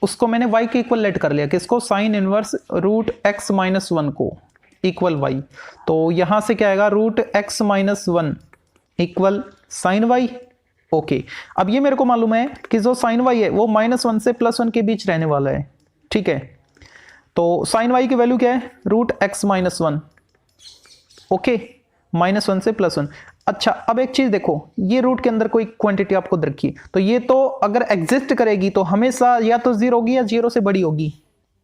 उसको मैंने y के इक्वल लेट कर लिया किसको sine inverse root x minus 1 को इक्वल y। तो यहाँ से क्या आएगा root x minus 1 equal sine y। Okay अब ये मेरे को मालूम है कि जो साइन y है वो -1 से +1 के बीच रहने वाला है। ठीक है तो साइन y की वैल्यू क्या है रूट x माइनस 1। ओके -1 से +1। अच्छा अब एक चीज देखो, ये रूट के अंदर कोई क्वांटिटी आपको दे रखी तो ये तो अगर एग्जिस्ट करेगी तो हमेशा या तो 0 होगी या 0 से बड़ी होगी।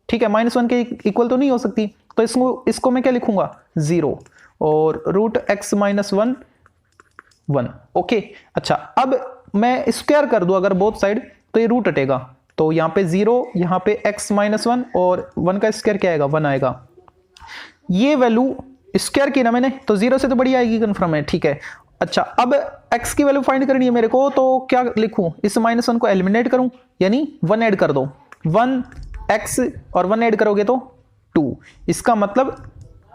ठीक है -1 के इक्वल तो नहीं हो सकती, तो इसको मैं क्या लिखूंगा 0 और रूट x माइनस 1 1। ओके अच्छा अब मैं स्क्वायर कर दूं अगर बोथ साइड तो ये रूट हटेगा, तो यहाँ पे 0 यहाँ पे x माइनस 1 और 1 का स्क्वायर क्या आएगा 1 आएगा। ये वैल्यू स्क्वायर की ना मैंने तो 0 से तो बड़ी आएगी कंफर्म है। ठीक है अच्छा अब x की वैल्यू फाइंड करनी है मेरे को, तो क्या लिखूं इस -1 को एलिमिनेट करूं यानी 1 ऐड कर दो 1x और 1 ऐड करोगे तो 2। इसका मतलब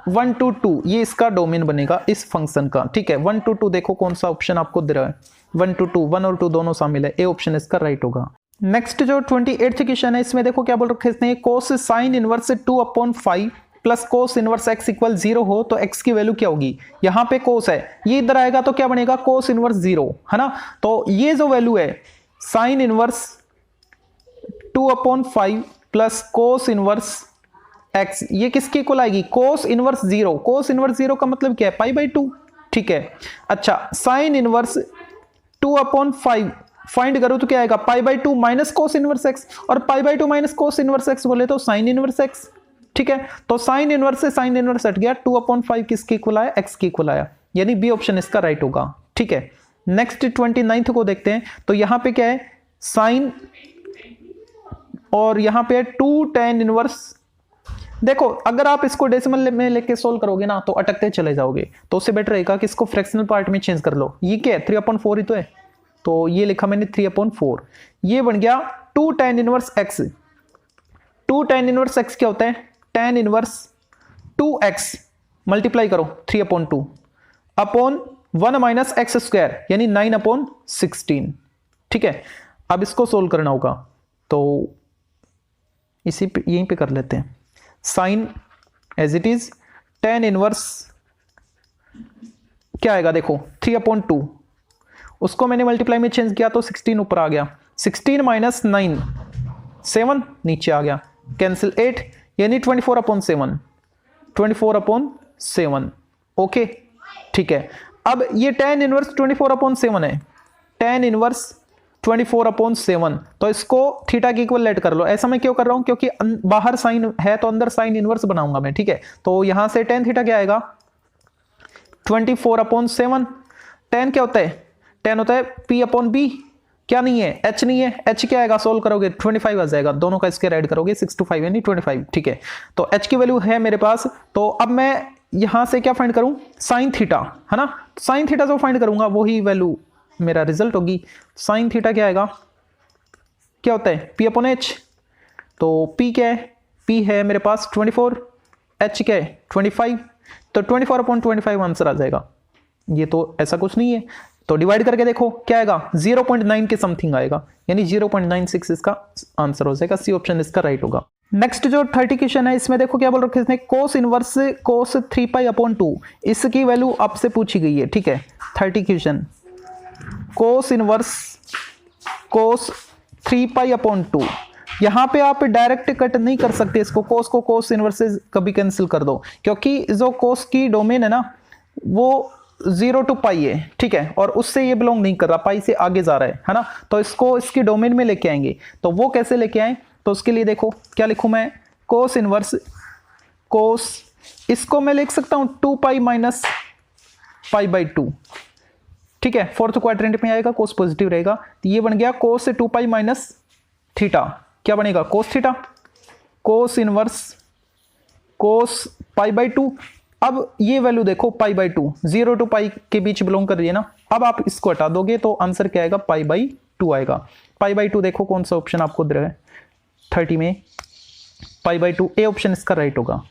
1 to 2 ये इसका डोमेन बनेगा इस फंक्शन का। ठीक है 1 to 2 देखो कौन सा ऑप्शन आपको दे रहा है 1 to 2, 1 और 2 दोनों शामिल है, ए ऑप्शन इसका राइट होगा। नेक्स्ट जो 28th क्वेश्चन है इसमें देखो क्या बोल रखा है इसने कोस sine inverse 2/5 plus cos inverse x equal 0 हो तो एक्स की वैल्यू क्या होगी, यहां पे कोस है, ये इधर आएगा तो क्या बनेगा कोस इनवर्स 0, है ना। तो ये जो वैल्यू है sine inverse 2/5 plus cos inverse x, ये किसके इक्वल आएगी, कोस इनवर्स 0। कोस इनवर्स 0 का मतलब क्या है, π/2, ठीक है। अच्छा साइन इनवर्स 2/5 फाइंड करो तो क्या आएगा, π/2 माइनस कोस इनवर्स एक्स, और π/2 माइनस कोस इनवर्स एक्स बोले तो साइन इनवर्स एक्स, ठीक है। तो साइन इनवर्स से साइन इनवर्स हट गया, 2/5 किसके इक्वल आया, एक्स के इक्वल आया, यानी बी ऑप्शन इसका राइट होगा, ठीक है। नेक्स्ट 29th को देखते हैं, तो यहां पे क्या है साइन, और यहां पे है 2 tan इनवर्स। देखो अगर आप इसको डेसिमल में लेके सोल्व करोगे ना तो अटकते चले जाओगे, तो उससे बेटर रहेगा कि इसको फ्रैक्शनल पार्ट में चेंज कर लो। ये क्या है 3/4 ही तो है, तो ये लिखा मैंने 3/4, ये बन गया 2 tan inverse x. 2 tan inverse x क्या होता है, tan इनवर्स 2x मल्टीप्लाई करो 3/2 अपॉन 1 माइनस एक्स स्क्वायर यानी 9/16, ठीक है। अब इसको सोल्व करना होगा तो इसी पे यहीं पे कर लेते हैं, sine as it is tan inverse क्या आएगा देखो 3/2, उसको मैंने मल्टीप्लाई में चेंज किया तो 16 ऊपर आ गया, 16 माइनस 9 7 नीचे आ गया, कैंसिल 8 यानी 24/7, 24/7, ओके, ठीक है। अब ये tan इनवर्स 24/7 है, tan इनवर्स 24/7, तो इसको थीटा की इक्वल लेट कर लो। ऐसा मैं क्यों कर रहा हूं, क्योंकि बाहर साइन है तो अंदर साइन इनवर्स बनाऊंगा मैं, ठीक है। तो यहां से tan थीटा क्या आएगा 24/7, tan क्या होता है, tan होता है p/b, क्या नहीं है h नहीं है, h क्या आएगा सोल्व करोगे 25 आ जाएगा, दोनों का स्क्वायर ऐड करोगे 6 to 5 यानी 25, ठीक है। तो h की वैल्यू है मेरे पास, तो अब मैं यहां से क्या फाइंड करूं, साइन थीटा, है ना। साइन थीटा जो फाइंड करूंगा वही वैल्यू मेरा रिजल्ट होगी। साइन थीटा क्या आएगा, क्या होता है p/h, तो p क्या है, p है मेरे पास 24, h क्या है 25, तो 24/25 आंसर आ जाएगा। ये तो ऐसा कुछ नहीं है, तो डिवाइड करके देखो क्या आएगा 0.9 के समथिंग आएगा, यानी 0.96 इसका आंसर हो जाएगा, सी ऑप्शन इसका राइट होगा। नेक्स्ट जो 30 क्वेश्चन है इसमें देखो क्या बोल रखा है इसने, कोस इनवर्स कोस 3π/2, इसकी वैल्यू आपसे पूछी गई है, ठीक है। 30 क्वेश्चन कोस इनवर्स कोस 3π/2, यहां पे आप डायरेक्ट कट नहीं कर सकते इसको, कोस को कोस इनवर्स से कभी कैंसिल कर दो, क्योंकि जो कोस की डोमेन है ना वो 0 to π है, ठीक है, और उससे ये बिलोंग नहीं कर रहा, पाई से आगे जा रहा है ना। तो इसको इसकी डोमेन में लेके आएंगे, तो वो कैसे लेके आए, तो उसके लिए देखो क्या लिखूं मैं, कोस इनवर्स कोस, इसको मैं लिख सकता हूं 2π माइनस π/2, ठीक है। फोर्थ क्वाड्रेंट में आएगा, कोस पॉजिटिव रहेगा, तो ये बन गया कोस से 2π माइनस थीटा, क्या बनेगा कोस थीटा, कोस इनवर्स कोस π/2। अब ये वैल्यू देखो π/2 0 to π के बीच बिलोंग कर रही है ना, अब आप इसको हटा दोगे तो आंसर क्या आएगा π/2 आएगा। π/2 देखो कौन सा ऑप्शन आपको दे रहा है 30 में, π/2 ए ऑप्शन इसका राइट होगा।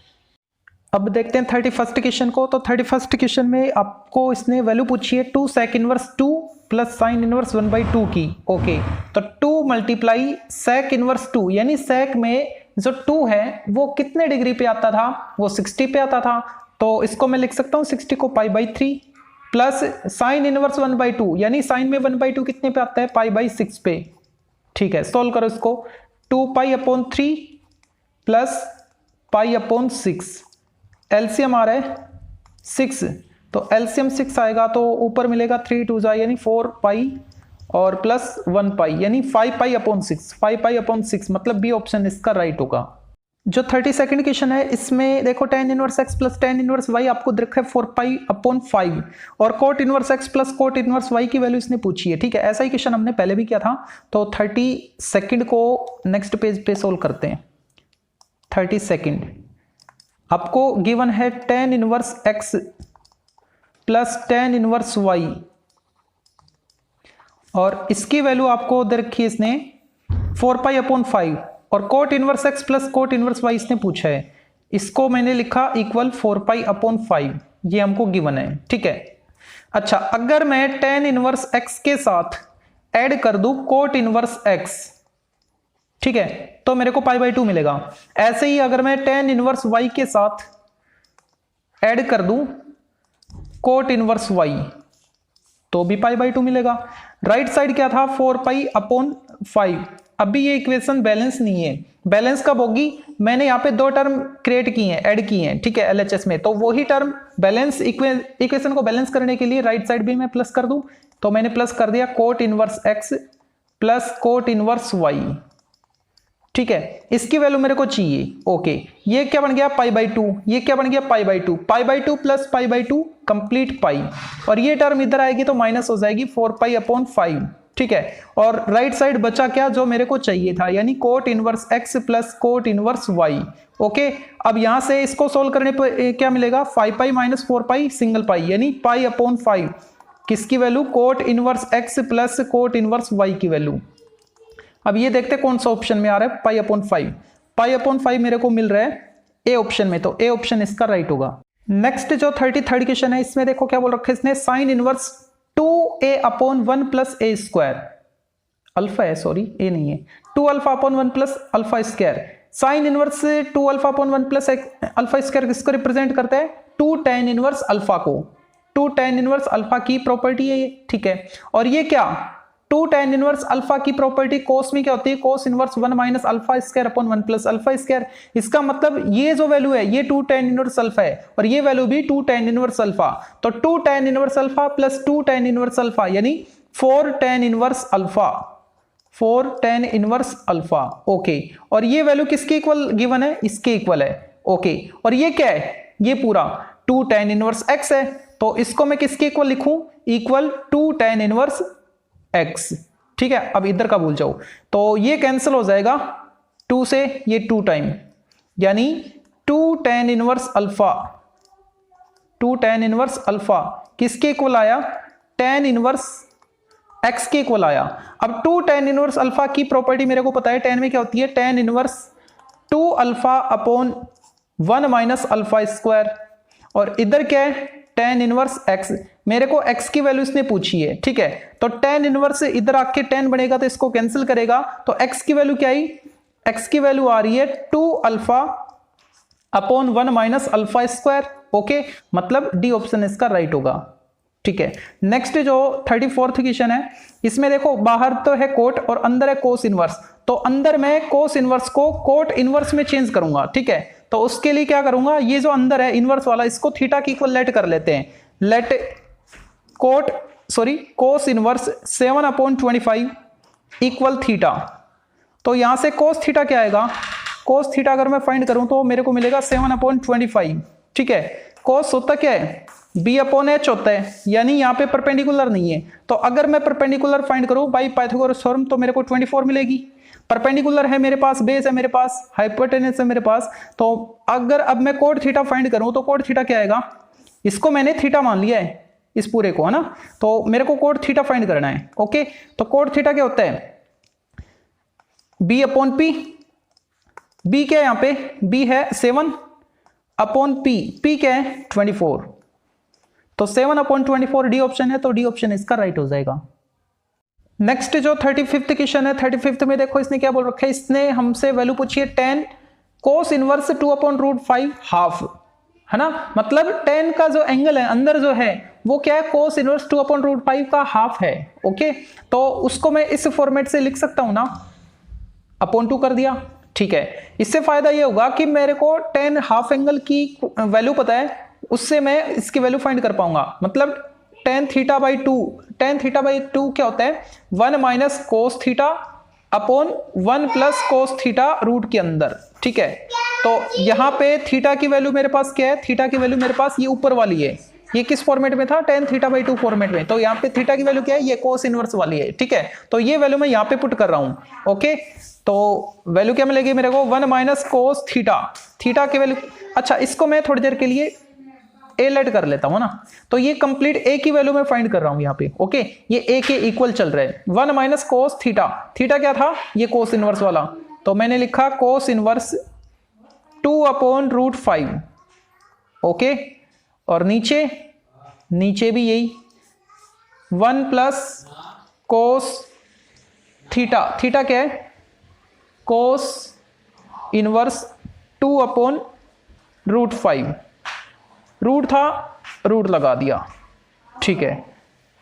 अब देखते हैं 31st क्वेश्चन को, तो 31st क्वेश्चन में आपको इसने वैल्यू पूछी है 2 sec inverse 2 plus sine inverse 1/2 की, ओके। तो 2 मल्टीप्लाई sec इनवर्स 2, यानी sec में जो 2 है वो कितने डिग्री पे आता था, वो 60 पे आता था, तो इसको मैं लिख सकता हूँ 60 को π/3 प्लस साइन इनवर्स 1/2, यानी साइन में 1/2 कितने पे आता है π/6 पे, ठीक है। सोल्व करो इसको, 2π/3 प्लस π/6, एलसीएम आ रहा है 6, तो एलसीएम 6 आएगा तो ऊपर मिलेगा 3 2 जा यानी 4π और प्लस 1π यानी 5π/6, 5π/6 मतलब बी ऑप्शन इसका राइट होगा। जो 32nd क्वेश्चन है इसमें देखो tan inverse x plus tan inverse y आपको दिख रहा है 4π/5 और coat inverse x plus cot inverse y की वैल्यू इसने पूछी है, ठीक है। ऐसा ही क्वेश्चन हमने पहले भी किया था, तो 32nd को नेक्स्ट पेज पे सोल्व करते हैं। 32nd आपको गिवन है tan inverse x plus tan inverse y और इसकी वैल्यू आपको दे रखी है इसने 4π/5 और coat inverse x plus cot inverse y इसने पूछा है, इसको मैंने लिखा इक्वल 4π/5, ये हमको गिवन है, ठीक है। अच्छा अगर मैं tan इनवर्स x के साथ ऐड कर दूं कोट इनवर्स x, ठीक है, तो मेरे को पाई बाई 2 मिलेगा। ऐसे ही अगर मैं tan इनवर्स y के साथ ऐड कर दूं कोट इनवर्स y तो भी पाई बाई 2 मिलेगा। राइट साइड क्या था 4 पाई अपॉन 5। अभी ये इक्वेशन बैलेंस नहीं है, बैलेंस कब होगी, मैंने यहाँ पे दो टर्म क्रिएट की हैं, ऐड की हैं, ठीक है, एलएचएस में, तो वही टर्म बैलेंस इक्वेशन को बैलेंस करने के लिए राइट साइड भी मैं प्लस कर दूं, तो मैंने प्लस कर दिया coat inverse x plus cot inverse y, ठीक है, इसकी वैल्यू मेरे को चाहिए। ओके, ये क्या बन गया पाई बाई 2, ये क्या बन गया pi by 2, pi by 2 plus pi by 2 complete pi, और ये टर्म इधर आएगी तो माइनस हो जाएगी 4 पाई अपॉन 5, ठीक है, और राइट साइड बचा क्या जो मेरे को चाहिए था, यानी coat inverse x plus cot inverse y। Okay, अब यहां से इसको सोल्व करने पर क्या मिलेगा 5 पाई माइनस 4 पाई सिंगल पाई, यानी पाई अपॉन 5, किसकी value coat inverse x plus cot inverse y की वैल्यू। अब ये देखते कौन सा ऑप्शन में आ रहा है पाई अपॉन 5, पाई अपॉन 5 मेरे को मिल रहा है ए ऑप्शन में, तो ए ऑप्शन इसका राइट होगा। नेक्स्ट जो 33rd क्वेश्चन है, इसमें देखो क्या बोल रखा है इसने, sine inverse 2a upon 1 plus A square, alpha है सॉरी ए नहीं है, 2 alpha upon 1 plus alpha square, sine inverse 2 alpha upon 1 plus alpha square किसको रिप्रेजेंट करता है 2 tan इनवर्स अल्फा को, 2 tan इनवर्स अल्फा की प्रॉपर्टी है ये, ठीक है, और ये क्या 2 tan इनवर्स अल्फा की प्रॉपर्टी कोस में क्या होती है cos inverse 1 minus alpha square upon 1 plus alpha square, इसका मतलब ये जो वैल्यू है ये 2 tan इनवर्स अल्फा है और ये वैल्यू भी 2 tan इनवर्स अल्फा, तो 2 tan inverse alpha plus 2 tan inverse alpha यानी 4 tan inverse alpha, 4 tan inverse alpha. Okay, और ये वैल्यू किसके इक्वल गिवन है, इसके इक्वल है। ओके, और ये क्या है, ये पूरा 2 tan इनवर्स x है, तो इसको मैं किसके इक्वल लिखूं, इक्वल 2 tan इनवर्स x, ठीक है। अब इधर का भूल जाओ, तो ये कैंसिल हो जाएगा 2 से, ये 2 टाइम, यानी 2 tan inverse alpha, 2 tan inverse alpha किसके इक्वल आया, tan इनवर्स x के इक्वल आया। अब 2 tan इनवर्स अल्फा की प्रॉपर्टी मेरे को पता है, tan में क्या होती है tan inverse 2 alpha upon 1 minus alpha square, और इधर क्या है tan इनवर्स x, मेरे को x की वैल्यू इसने पूछी है, ठीक है, तो tan इनवर्स इधर आके tan बनेगा तो इसको कैंसिल करेगा, तो x की वैल्यू क्या आई, x की वैल्यू आ रही है 2 alpha upon 1 minus alpha square. Okay, मतलब डी ऑप्शन इसका राइट होगा, ठीक है। नेक्स्ट जो 34th क्वेश्चन है, इसमें देखो बाहर तो है कोट और अंदर है कोस इनवर्स, तो अंदर मैं कोस इनवर्स को कोट इनवर्स में चेंज करूंगा, ठीक है, तो उसके लिए क्या करूंगा, ये जो अंदर है इनवर्स वाला इसको थीटा की इक्वल लेट कर लेते हैं, let cos inverse 7 upon 25 equal theta, तो यहां से कोस थीटा क्या आएगा, कोस थीटा अगर मैं फाइंड करूं तो मेरे को मिलेगा 7 अपॉन 25, ठीक है, कोस होता क्या है b अपॉन h होता है, यानी यहाँ पे परपेंडिकुलर नहीं है, तो अगर मैं परपेंडिकुलर फाइंड करूं बाई पाइथागोरस थ्योरम तो मेरे को 24 मिलेगी, परपेंडिकुलर है मेरे पास, बेस है मेरे पास, हाइपोटेनस है मेरे पास, तो अगर अब मैं कोट थीटा फाइंड करूं तो कोट थीटा क्या आएगा, इसको मैंने थीटा मान लिया है इस पूरे को, है ना, तो मेरे को कोट थीटा फाइंड करना है। ओके, तो कोट थीटा क्या होता है b अपॉन p, b क्या है यहाँ पे, b है 7 अपॉन p क्या है 24, तो 7 अपॉन 24 डी ऑप्शन है, तो डी ऑप्शन इसका राइट हो जाएगा। नेक्स्ट जो 35th क्वेश्चन है, 35th में देखो इसने क्या बोल रखा है, इसने हमसे वैल्यू पूछी है tan cos inverse 2 upon root 5 half, है ना, मतलब tan का जो एंगल है अंदर जो है वो क्या है कोस इनवर्स 2 अपॉन रूट 5 का हाफ है। ओके, तो उसको मैं इस फॉर्मेट से लिख सकता हूं ना, अपॉन 2 कर दिया, ठीक है, इससे फायदा ये होगा कि मेरे को tan हाफ एंगल की वैल्यू पता है, उससे मैं इसकी वैल्यू फाइंड कर पाऊंगा, मतलब tan theta by 2, tan theta by 2 क्या होता है 1 minus cos theta upon 1 plus cos theta root के अंदर, ठीक है, तो यहाँ पे थीटा की वैल्यू मेरे पास क्या है, थीटा की वैल्यू मेरे पास ये ऊपर वाली है, ये किस फॉर्मेट में था tan थीटा बाई 2 फॉर्मेट में, तो यहाँ पे थीटा की वैल्यू क्या है, ये कोस इनवर्स वाली है, ठीक है, तो ये वैल्यू मैं यहाँ पे पुट कर रहा हूँ। ओके, तो वैल्यू क्या मिलेगी मेरे को 1 माइनस कोस थीटा, थीटा की वैल्यू, अच्छा इसको मैं थोड़ी देर के लिए ए लेट कर लेता हूं ना, तो ये कंप्लीट ए की वैल्यू मैं फाइंड कर रहा हूं यहाँ पे। ओके, ये ए के इक्वल चल रहा है, 1 माइनस कोस थीटा, थीटा क्या था ये कोस इनवर्स वाला, तो मैंने लिखा cos inverse 2 upon root 5। Okay, और नीचे भी यही 1 प्लस कोस थीटा, थीटा क्या है कोस इनवर्स 2/√5, रूट था, रूट लगा दिया, ठीक है।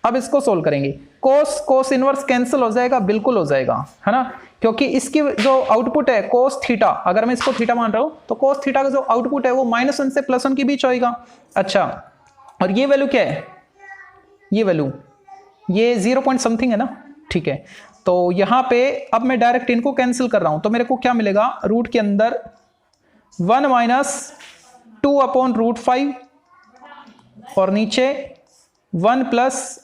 अब इसको सोल्व करेंगे। कोस इनवर्स कैंसिल हो जाएगा, बिल्कुल हो जाएगा, है ना, क्योंकि इसकी जो आउटपुट है कोस थीटा, अगर मैं इसको थीटा मान रहा हूं तो कोस थीटा का जो आउटपुट है वो -1 से +1 के बीच होएगा। अच्छा, और ये वैल्यू क्या है, ये वैल्यू ये 0 पॉइंट समथिंग है ना, ठीक है। तो यहां पे अब मैं डायरेक्ट इनको कैंसिल कर रहा हूं, तो मेरे को क्या मिलेगा, रूट के अंदर 1 - 2/√5 और नीचे 1 +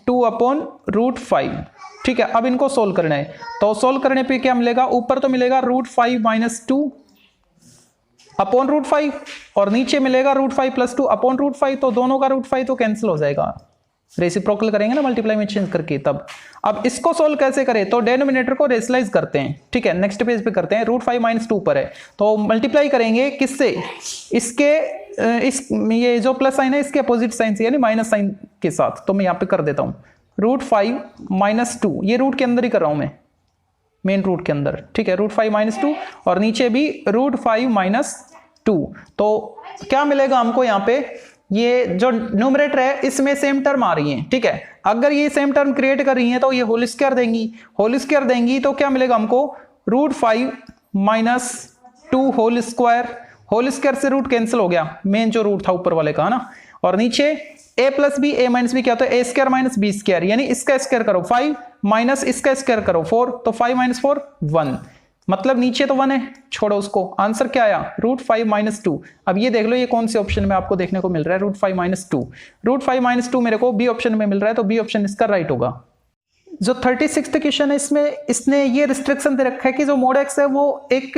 2/√5, ठीक है। अब इनको सोल्व करना है, तो सोल्व करने पे क्या मिलेगा, ऊपर तो मिलेगा √5 - 2/√5 और नीचे मिलेगा √5 + 2/√5, तो दोनों का √5 तो कैंसिल हो जाएगा, रेसिप्रोकल करेंगे ना मल्टीप्लाई में चेंज करके तब। अब इसको सोल्व कैसे करें, तो डिनोमिनेटर को रेशनलाइज करते हैं, ठीक है, नेक्स्ट पेज पे करते हैं। √5 - 2 पर है तो मल्टीप्लाई करेंगे किससे, इसके ये जो प्लस साइन है इसके अपोजिट साइन से, यानी माइनस साइन के साथ। तो मैं यहाँ पे कर देता हूँ √5 - 2, ये रूट के अंदर ही कर रहा हूं मैं, मेन रूट के अंदर, ठीक है। √5 - 2 और नीचे भी √5 - 2, तो क्या मिलेगा हमको यहाँ पे, ये जो न्यूमरेटर है इसमें सेम टर्म आ रही है, ठीक है। अगर ये सेम टर्म क्रिएट कर रही है तो ये होल स्क्वायर देंगी, होल स्क्वायर देंगी तो क्या मिलेगा हमको, √5 - 2 होल स्क्वायर, होल स्क्वायर से रूट कैंसिल हो गया, मेन जो रूट था ऊपर वाले का, है ना। और नीचे a + b a - b क्या होता है, a² - b², यानी इसका स्क्वायर करो 5 माइनस इसका स्क्वायर करो 4, तो 5 - 4 1, मतलब नीचे तो 1 है, छोड़ो उसको, आंसर क्या आया, √5 - 2। अब ये देख लो ये कौन से ऑप्शन में आपको देखने को मिल रहा है, √5 - 2, √5 - 2 मेरे को बी ऑप्शन में मिल रहा है, तो बी ऑप्शन इसका राइट होगा। जो 36th क्वेश्चन है इसमें इसने ये रिस्ट्रिक्शन दे रखा है कि जो मोड x है वो 1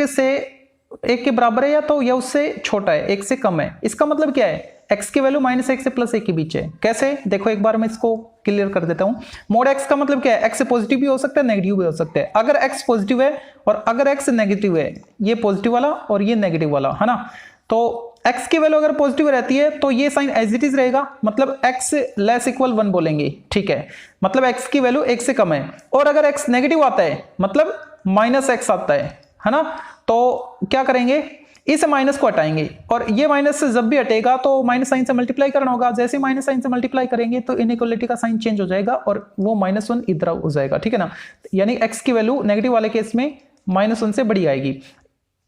के बराबर है या उससे छोटा है, 1 से कम है। इसका मतलब क्या है, x की वैल्यू -1 से +1 के बीच है। कैसे, देखो एक बार मैं इसको क्लियर कर देता हूं। मोड x का मतलब क्या है, x पॉजिटिव भी हो सकता है, नेगेटिव भी हो सकता है। अगर x पॉजिटिव है और अगर x नेगेटिव है, ये पॉजिटिव वाला और ये नेगेटिव वाला, है ना, तो x की वैल्यू अगर पॉजिटिव रहती है तो ये साइन एज इट इज रहेगा, मतलब x < 1 बोलेंगे, ठीक है, मतलब x की वैल्यू 1 से कम है। और अगर x नेगेटिव आता है मतलब -x आता है ना, तो क्या करेंगे, इस माइनस को हटाएंगे और ये माइनस से जब भी हटेगा तो माइनस साइन से मल्टीप्लाई करना होगा। जैसे माइनस साइन से मल्टीप्लाई करेंगे तो इनइक्वालिटी का साइन चेंज हो जाएगा और वो -1 इधर हो जाएगा, ठीक है ना। यानी x की वैल्यू नेगेटिव वाले केस में -1 से बड़ी आएगी।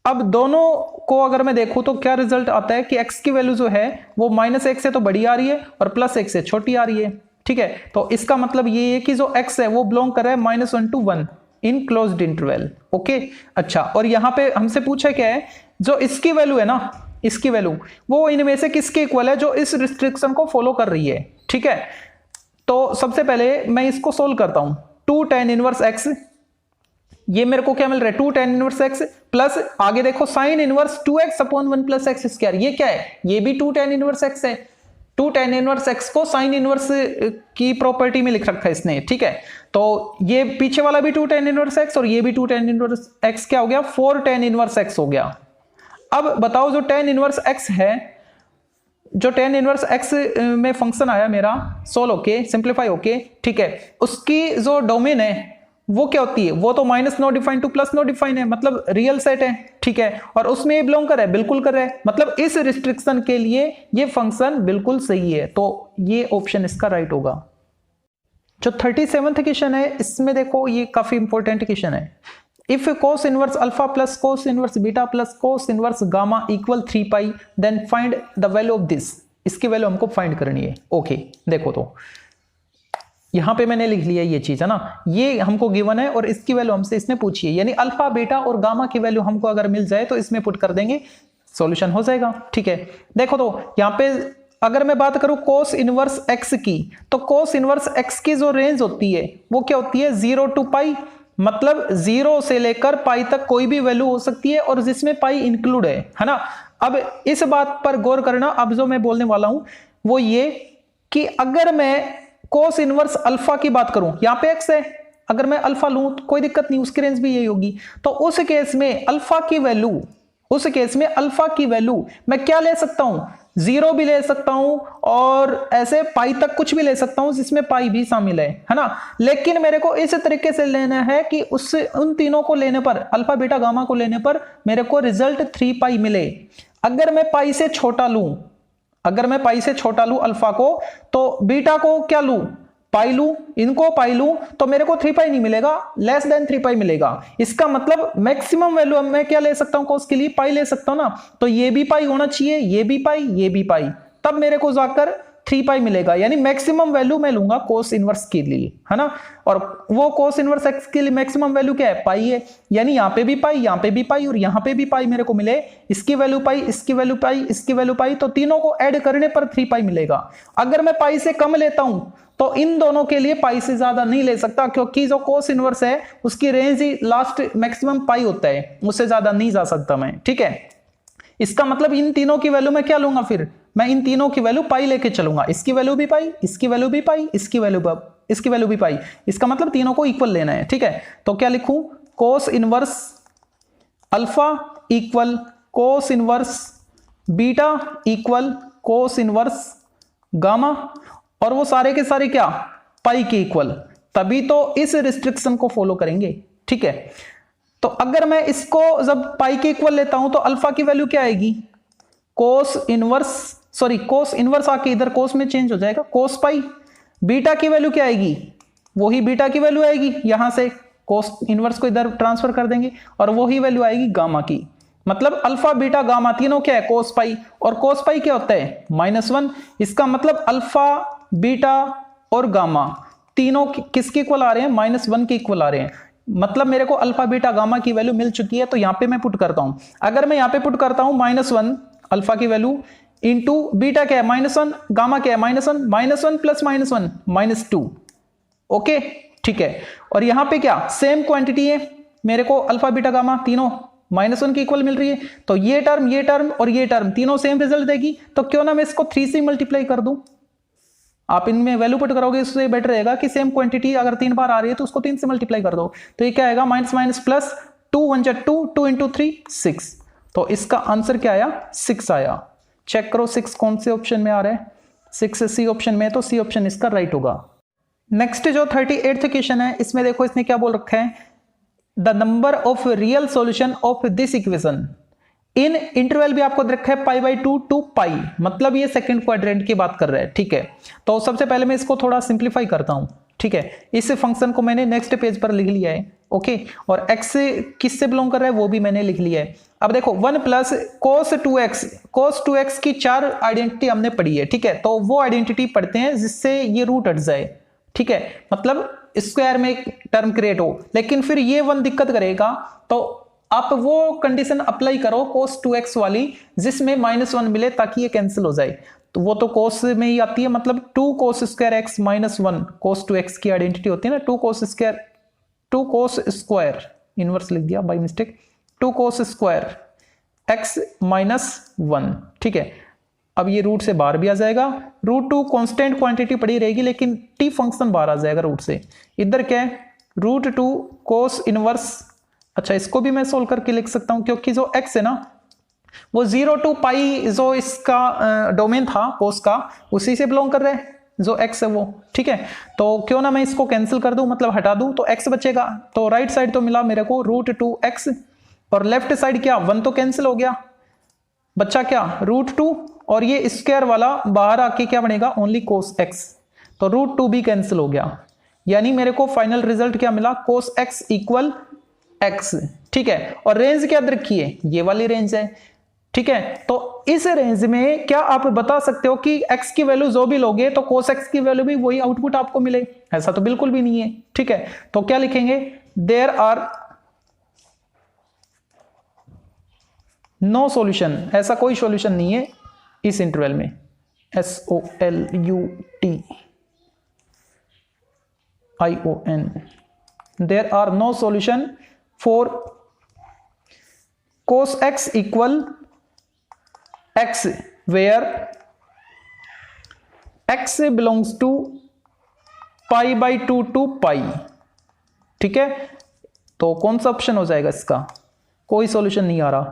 अब दोनों को अगर मैं देखूं तो क्या रिजल्ट आता है कि x की वैल्यू जो है वो -1 से तो बड़ी आ रही है और +1 से छोटी आ रही है, ठीक है। तो इसका मतलब ये है कि जो x है वो बिलोंग कर रहा है -1 to 1 in closed interval, okay. अच्छा, और यहां पे हमसे पूछा क्या है, जो इसकी वैल्यू है ना, इसकी वैल्यू वो इनमें से किसके इक्वल है जो इस रिस्ट्रिक्शन को फॉलो कर रही है, ठीक है। तो सबसे पहले मैं इसको सोल्व करता हूं, 2 tan इनवर्स x, ये मेरे को क्या मिल रहा है, 2 tan इनवर्स x प्लस आगे देखो sin इनवर्स 2x/1 + x², ये क्या है, ये भी 2 tan इनवर्स x है। 2 tan इनवर्स x को sin इनवर्स की प्रॉपर्टी में लिख रखा है इसने, ठीक है। तो ये पीछे वाला भी 2 tan इनवर्स x और ये भी 2 tan इनवर्स x क्या हो गया, 4 tan इनवर्स x हो गया। अब बताओ जो tan इनवर्स x है, जो tan इनवर्स x में फंक्शन आया मेरा सोल्व होके, सिंप्लीफाई होके, ठीक है, उसकी जो डोमेन है वो क्या होती है, वो तो minus no define to plus no define है, मतलब रियल सेट है, ठीक है। और उसमें ये बिलोंग कर रहा है, बिल्कुल कर रहा है, मतलब इस रिस्ट्रिक्शन के लिए ये फंक्शन बिल्कुल सही है, तो ये ऑप्शन इसका राइट होगा। जो 37th क्वेश्चन है इसमें देखो ये काफी इंपॉर्टेंट क्वेश्चन है। If cos inverse alpha plus cos inverse beta plus cos inverse gamma equal 3π then find the value of this, इसकी वैल्यू हमको फाइंड करनी है, ओके। देखो तो यहां पे मैंने लिख लिया ये चीज, है ना, ये हमको गिवन है और इसकी वैल्यू हमसे इसने पूछी है, यानी अल्फा बीटा और गामा की वैल्यू हमको अगर मिल जाए तो इसमें पुट कर देंगे, सॉल्यूशन हो जाएगा, ठीक है। देखो तो यहां पे अगर मैं बात करूं cos इनवर्स x की, तो cos इनवर्स x की जो रेंज होती है वो क्या होती है, 0 to π, मतलब 0 से लेकर पाई तक कोई भी वैल्यू हो सकती है और जिसमें पाई इंक्लूड है ना। अब इस बात पर गौर करना, अब जो मैं बोलने वाला हूं वो ये कि अगर मैं cos इनवर्स अल्फा की बात करूं, यहां पे x है, अगर मैं अल्फा लूं तो कोई दिक्कत नहीं, उसकी रेंज भी यही होगी। तो उस केस में अल्फा की वैल्यू, उस केस में अल्फा की वैल्यू मैं क्या ले सकता हूं, 0 भी ले सकता हूं और ऐसे पाई तक कुछ भी ले सकता हूं जिसमें पाई भी शामिल है ना। लेकिन मेरे को इस तरीके से लेना है कि उन तीनों को लेने पर, अल्फा बीटा गामा को लेने पर मेरे को रिजल्ट 3 पाई मिले। अगर मैं पाई से छोटा लूं, अगर मैं पाई से छोटा लूं अल्फा को, तो बीटा को क्या लूं, पाई लूं, इनको पाई लूं, तो मेरे को 3 पाई नहीं मिलेगा, लेस देन 3 पाई मिलेगा। इसका मतलब मैक्सिमम वैल्यू मैं क्या ले सकता हूं, कोस के लिए पाई ले सकता हूं ना। तो ये भी पाई होना चाहिए, ये भी पाई, ये भी पाई, तब मेरे को जाकर 3 पाई मिलेगा। यानी मैक्सिमम वैल्यू मैं लूंगा कोस इनवर्स के लिए, है ना। और वो कोस इनवर्स एक्स के लिए मैक्सिमम वैल्यू क्या है, पाई है। यानी यहां पे भी पाई, यहां पे भी पाई और यहां पे भी पाई मेरे को मिले। इसकी वैल्यू पाई, इसकी वैल्यू पाई, इसकी वैल्यू पाई, तो तीनों को ऐड करने पर 3 पाई मिलेगा। अगर मैं पाई से कम लेता हूं तो इन दोनों के लिए पाई से ज्यादा नहीं ले सकता, क्योंकि जो कोस इनवर्स है उसकी रेंज ही लास्ट मैक्सिमम पाई होता है, उससे ज्यादा नहीं जा सकता मैं, ठीक है। इसका मतलब इन तीनों की वैल्यू मैं क्या लूंगा, फिर मैं इन तीनों की वैल्यू पाई लेके चलूंगा। इसकी वैल्यू भी पाई, इसकी वैल्यू भी पाई, इसकी वैल्यू भी पाई। इसका मतलब तीनों को इक्वल लेना है, ठीक है। तो क्या लिखूं, cos inverse alpha equal cos inverse beta equal cos inverse gamma, और वो सारे के सारे क्या, पाई के इक्वल, तभी तो इस रिस्ट्रिक्शन को फॉलो करेंगे, ठीक है। तो अगर मैं इसको जब पाई के इक्वल लेता हूं तो अल्फा की वैल्यू क्या आएगी, कोस इनवर्स आके इधर कोस में चेंज हो जाएगा, कोस पाई। बीटा की वैल्यू क्या आएगी, वही बीटा की वैल्यू आएगी, यहां से कोस इनवर्स को इधर ट्रांसफर कर देंगे और वही वैल्यू आएगी गामा की। मतलब अल्फा बीटा गामा तीनों क्या है, कोस पाई, और कोस पाई क्या होता है, -1। इसका मतलब अल्फा बीटा और गामा तीनों किसके इक्वल आ रहे हैं, -1 के इक्वल आ रहे हैं। मतलब मेरे को अल्फा बीटा गामा की वैल्यू मिल चुकी है। तो यहां पे मैं पुट करता हूं, अगर मैं यहां पे पुट करता हूं -1 अल्फा की वैल्यू इंटू बीटा क्या है -1, गामा क्या है -1 प्लस -1 -2, ओके, ठीक है। और यहां पे क्या सेम क्वांटिटी है, मेरे को अल्फा बीटा गामा तीनों -1 की इक्वल मिल रही है। तो ये टर्म और ये टर्म तीनों सेम रिजल्ट देगी। तो क्यों ना मैं इसको 3 से मल्टीप्लाई कर दूं, आप इनमें वैल्यू पुट करोगे, इससे बेटर रहेगा कि सेम क्वांटिटी अगर 3 बार आ रही है तो उसको 3 से मल्टीप्लाई कर दो। तो ये क्या आएगा, माइनस माइनस प्लस, 2 1 जा 2, 2 इंटू 3 6। तो इसका आंसर क्या आया, 6 आया। चेक करो 6 कौन से ऑप्शन में आ रहा है, 6 सी ऑप्शन में, तो सी ऑप्शन इसका राइट होगा। नेक्स्ट जो 38th क्वेश्चन है, इसमें देखो इसने क्या बोल रखा है, the number of real solution of this equation in interval भी आपको रखा है π/2 टू पाई, मतलब ये सेकंड क्वाड्रेंट की बात कर रहा है, ठीक है। तो सबसे पहले मैं इसको थोड़ा सिंप्लीफाई करता हूं, ठीक है। इस फंक्शन को मैंने नेक्स्ट पेज पर लिख लिया है, ओके, और x किससे बिलोंग कर रहा है वो भी मैंने लिख लिया है। अब देखो 1 प्लस cos 2x की 4 आइडेंटिटी हमने पढ़ी है, ठीक है। तो वो आइडेंटिटी पढ़ते हैं जिससे ये रूट हट जाए, ठीक है, मतलब स्क्वायर में एक टर्म क्रिएट हो। लेकिन फिर ये 1 दिक्कत करेगा, तो आप वो कंडीशन अप्लाई करो cos 2x वाली जिसमें -1 मिले, ताकि ये कैंसिल हो जाए। तो वो तो cos में ही आती है, मतलब 2 cos square x -1 cos 2x की आइडेंटिटी होती है ना, 2 cos स्क्वायर इनवर्स लिख दिया by mistake, 2 cos square x -1, ठीक है। अब ये रूट से बाहर भी आ जाएगा, √2 कांस्टेंट क्वांटिटी पड़ी रहेगी, लेकिन t फंक्शन बाहर आ जाएगा रूट से। इधर क्या है, √2 cos इनवर्स, अच्छा इसको भी मैं सोल्व करके लिख सकता हूं, क्योंकि जो x है ना वो 0 टू पाई जो इसका डोमेन था कोस का, उसी से बिलोंग कर रहा है जो x है वो, ठीक है। तो क्यों ना मैं इसको कैंसिल कर दूं, मतलब हटा दूं, तो x बचेगा। तो राइट साइड तो मिला मेरे को √2x, और लेफ्ट साइड क्या 1 तो कैंसिल हो गया, बच्चा क्या √2, और ये स्क्वायर वाला बाहर आके क्या बनेगा, ओनली cos x, तो √2 भी कैंसिल हो गया। यानी मेरे को फाइनल रिजल्ट क्या मिला, cos x इक्वल x, ठीक है। और रेंज क्या रखी है, ये वाली रेंज है, ठीक है। तो इस रेंज में क्या आप बता सकते हो कि x की वैल्यू जो भी लोगे तो cos x की वैल्यू भी वही आउटपुट आपको मिले, ऐसा तो बिल्कुल भी नहीं है, ठीक है। तो क्या लिखेंगे, देयर आर नो सॉल्यूशन, ऐसा कोई सॉल्यूशन नहीं है इस इंटरवल में, SOLUTION, there are no solution for cos x equal x where x belongs to π/2 to pi, ठीक है। तो कौन सा ऑप्शन हो जाएगा इसका, कोई सॉल्यूशन नहीं आ रहा,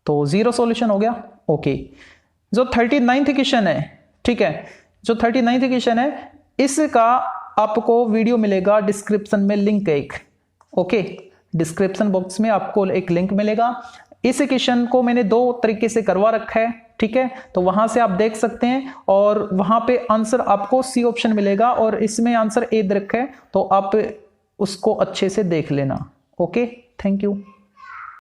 तो 0 सॉल्यूशन हो गया, ओके। जो 39th क्वेश्चन है, ठीक है, जो 39th क्वेश्चन है इसका आपको वीडियो मिलेगा डिस्क्रिप्शन में, लिंक एक, ओके, डिस्क्रिप्शन बॉक्स में आपको एक लिंक मिलेगा। इस क्वेश्चन को मैंने 2 तरीके से करवा रखा है, ठीक है, तो वहां से आप देख सकते हैं और वहां पे आंसर आपको सी ऑप्शन मिलेगा और इसमें आंसर ए दे रखा है, तो आप उसको अच्छे से देख लेना। Okay, thank you.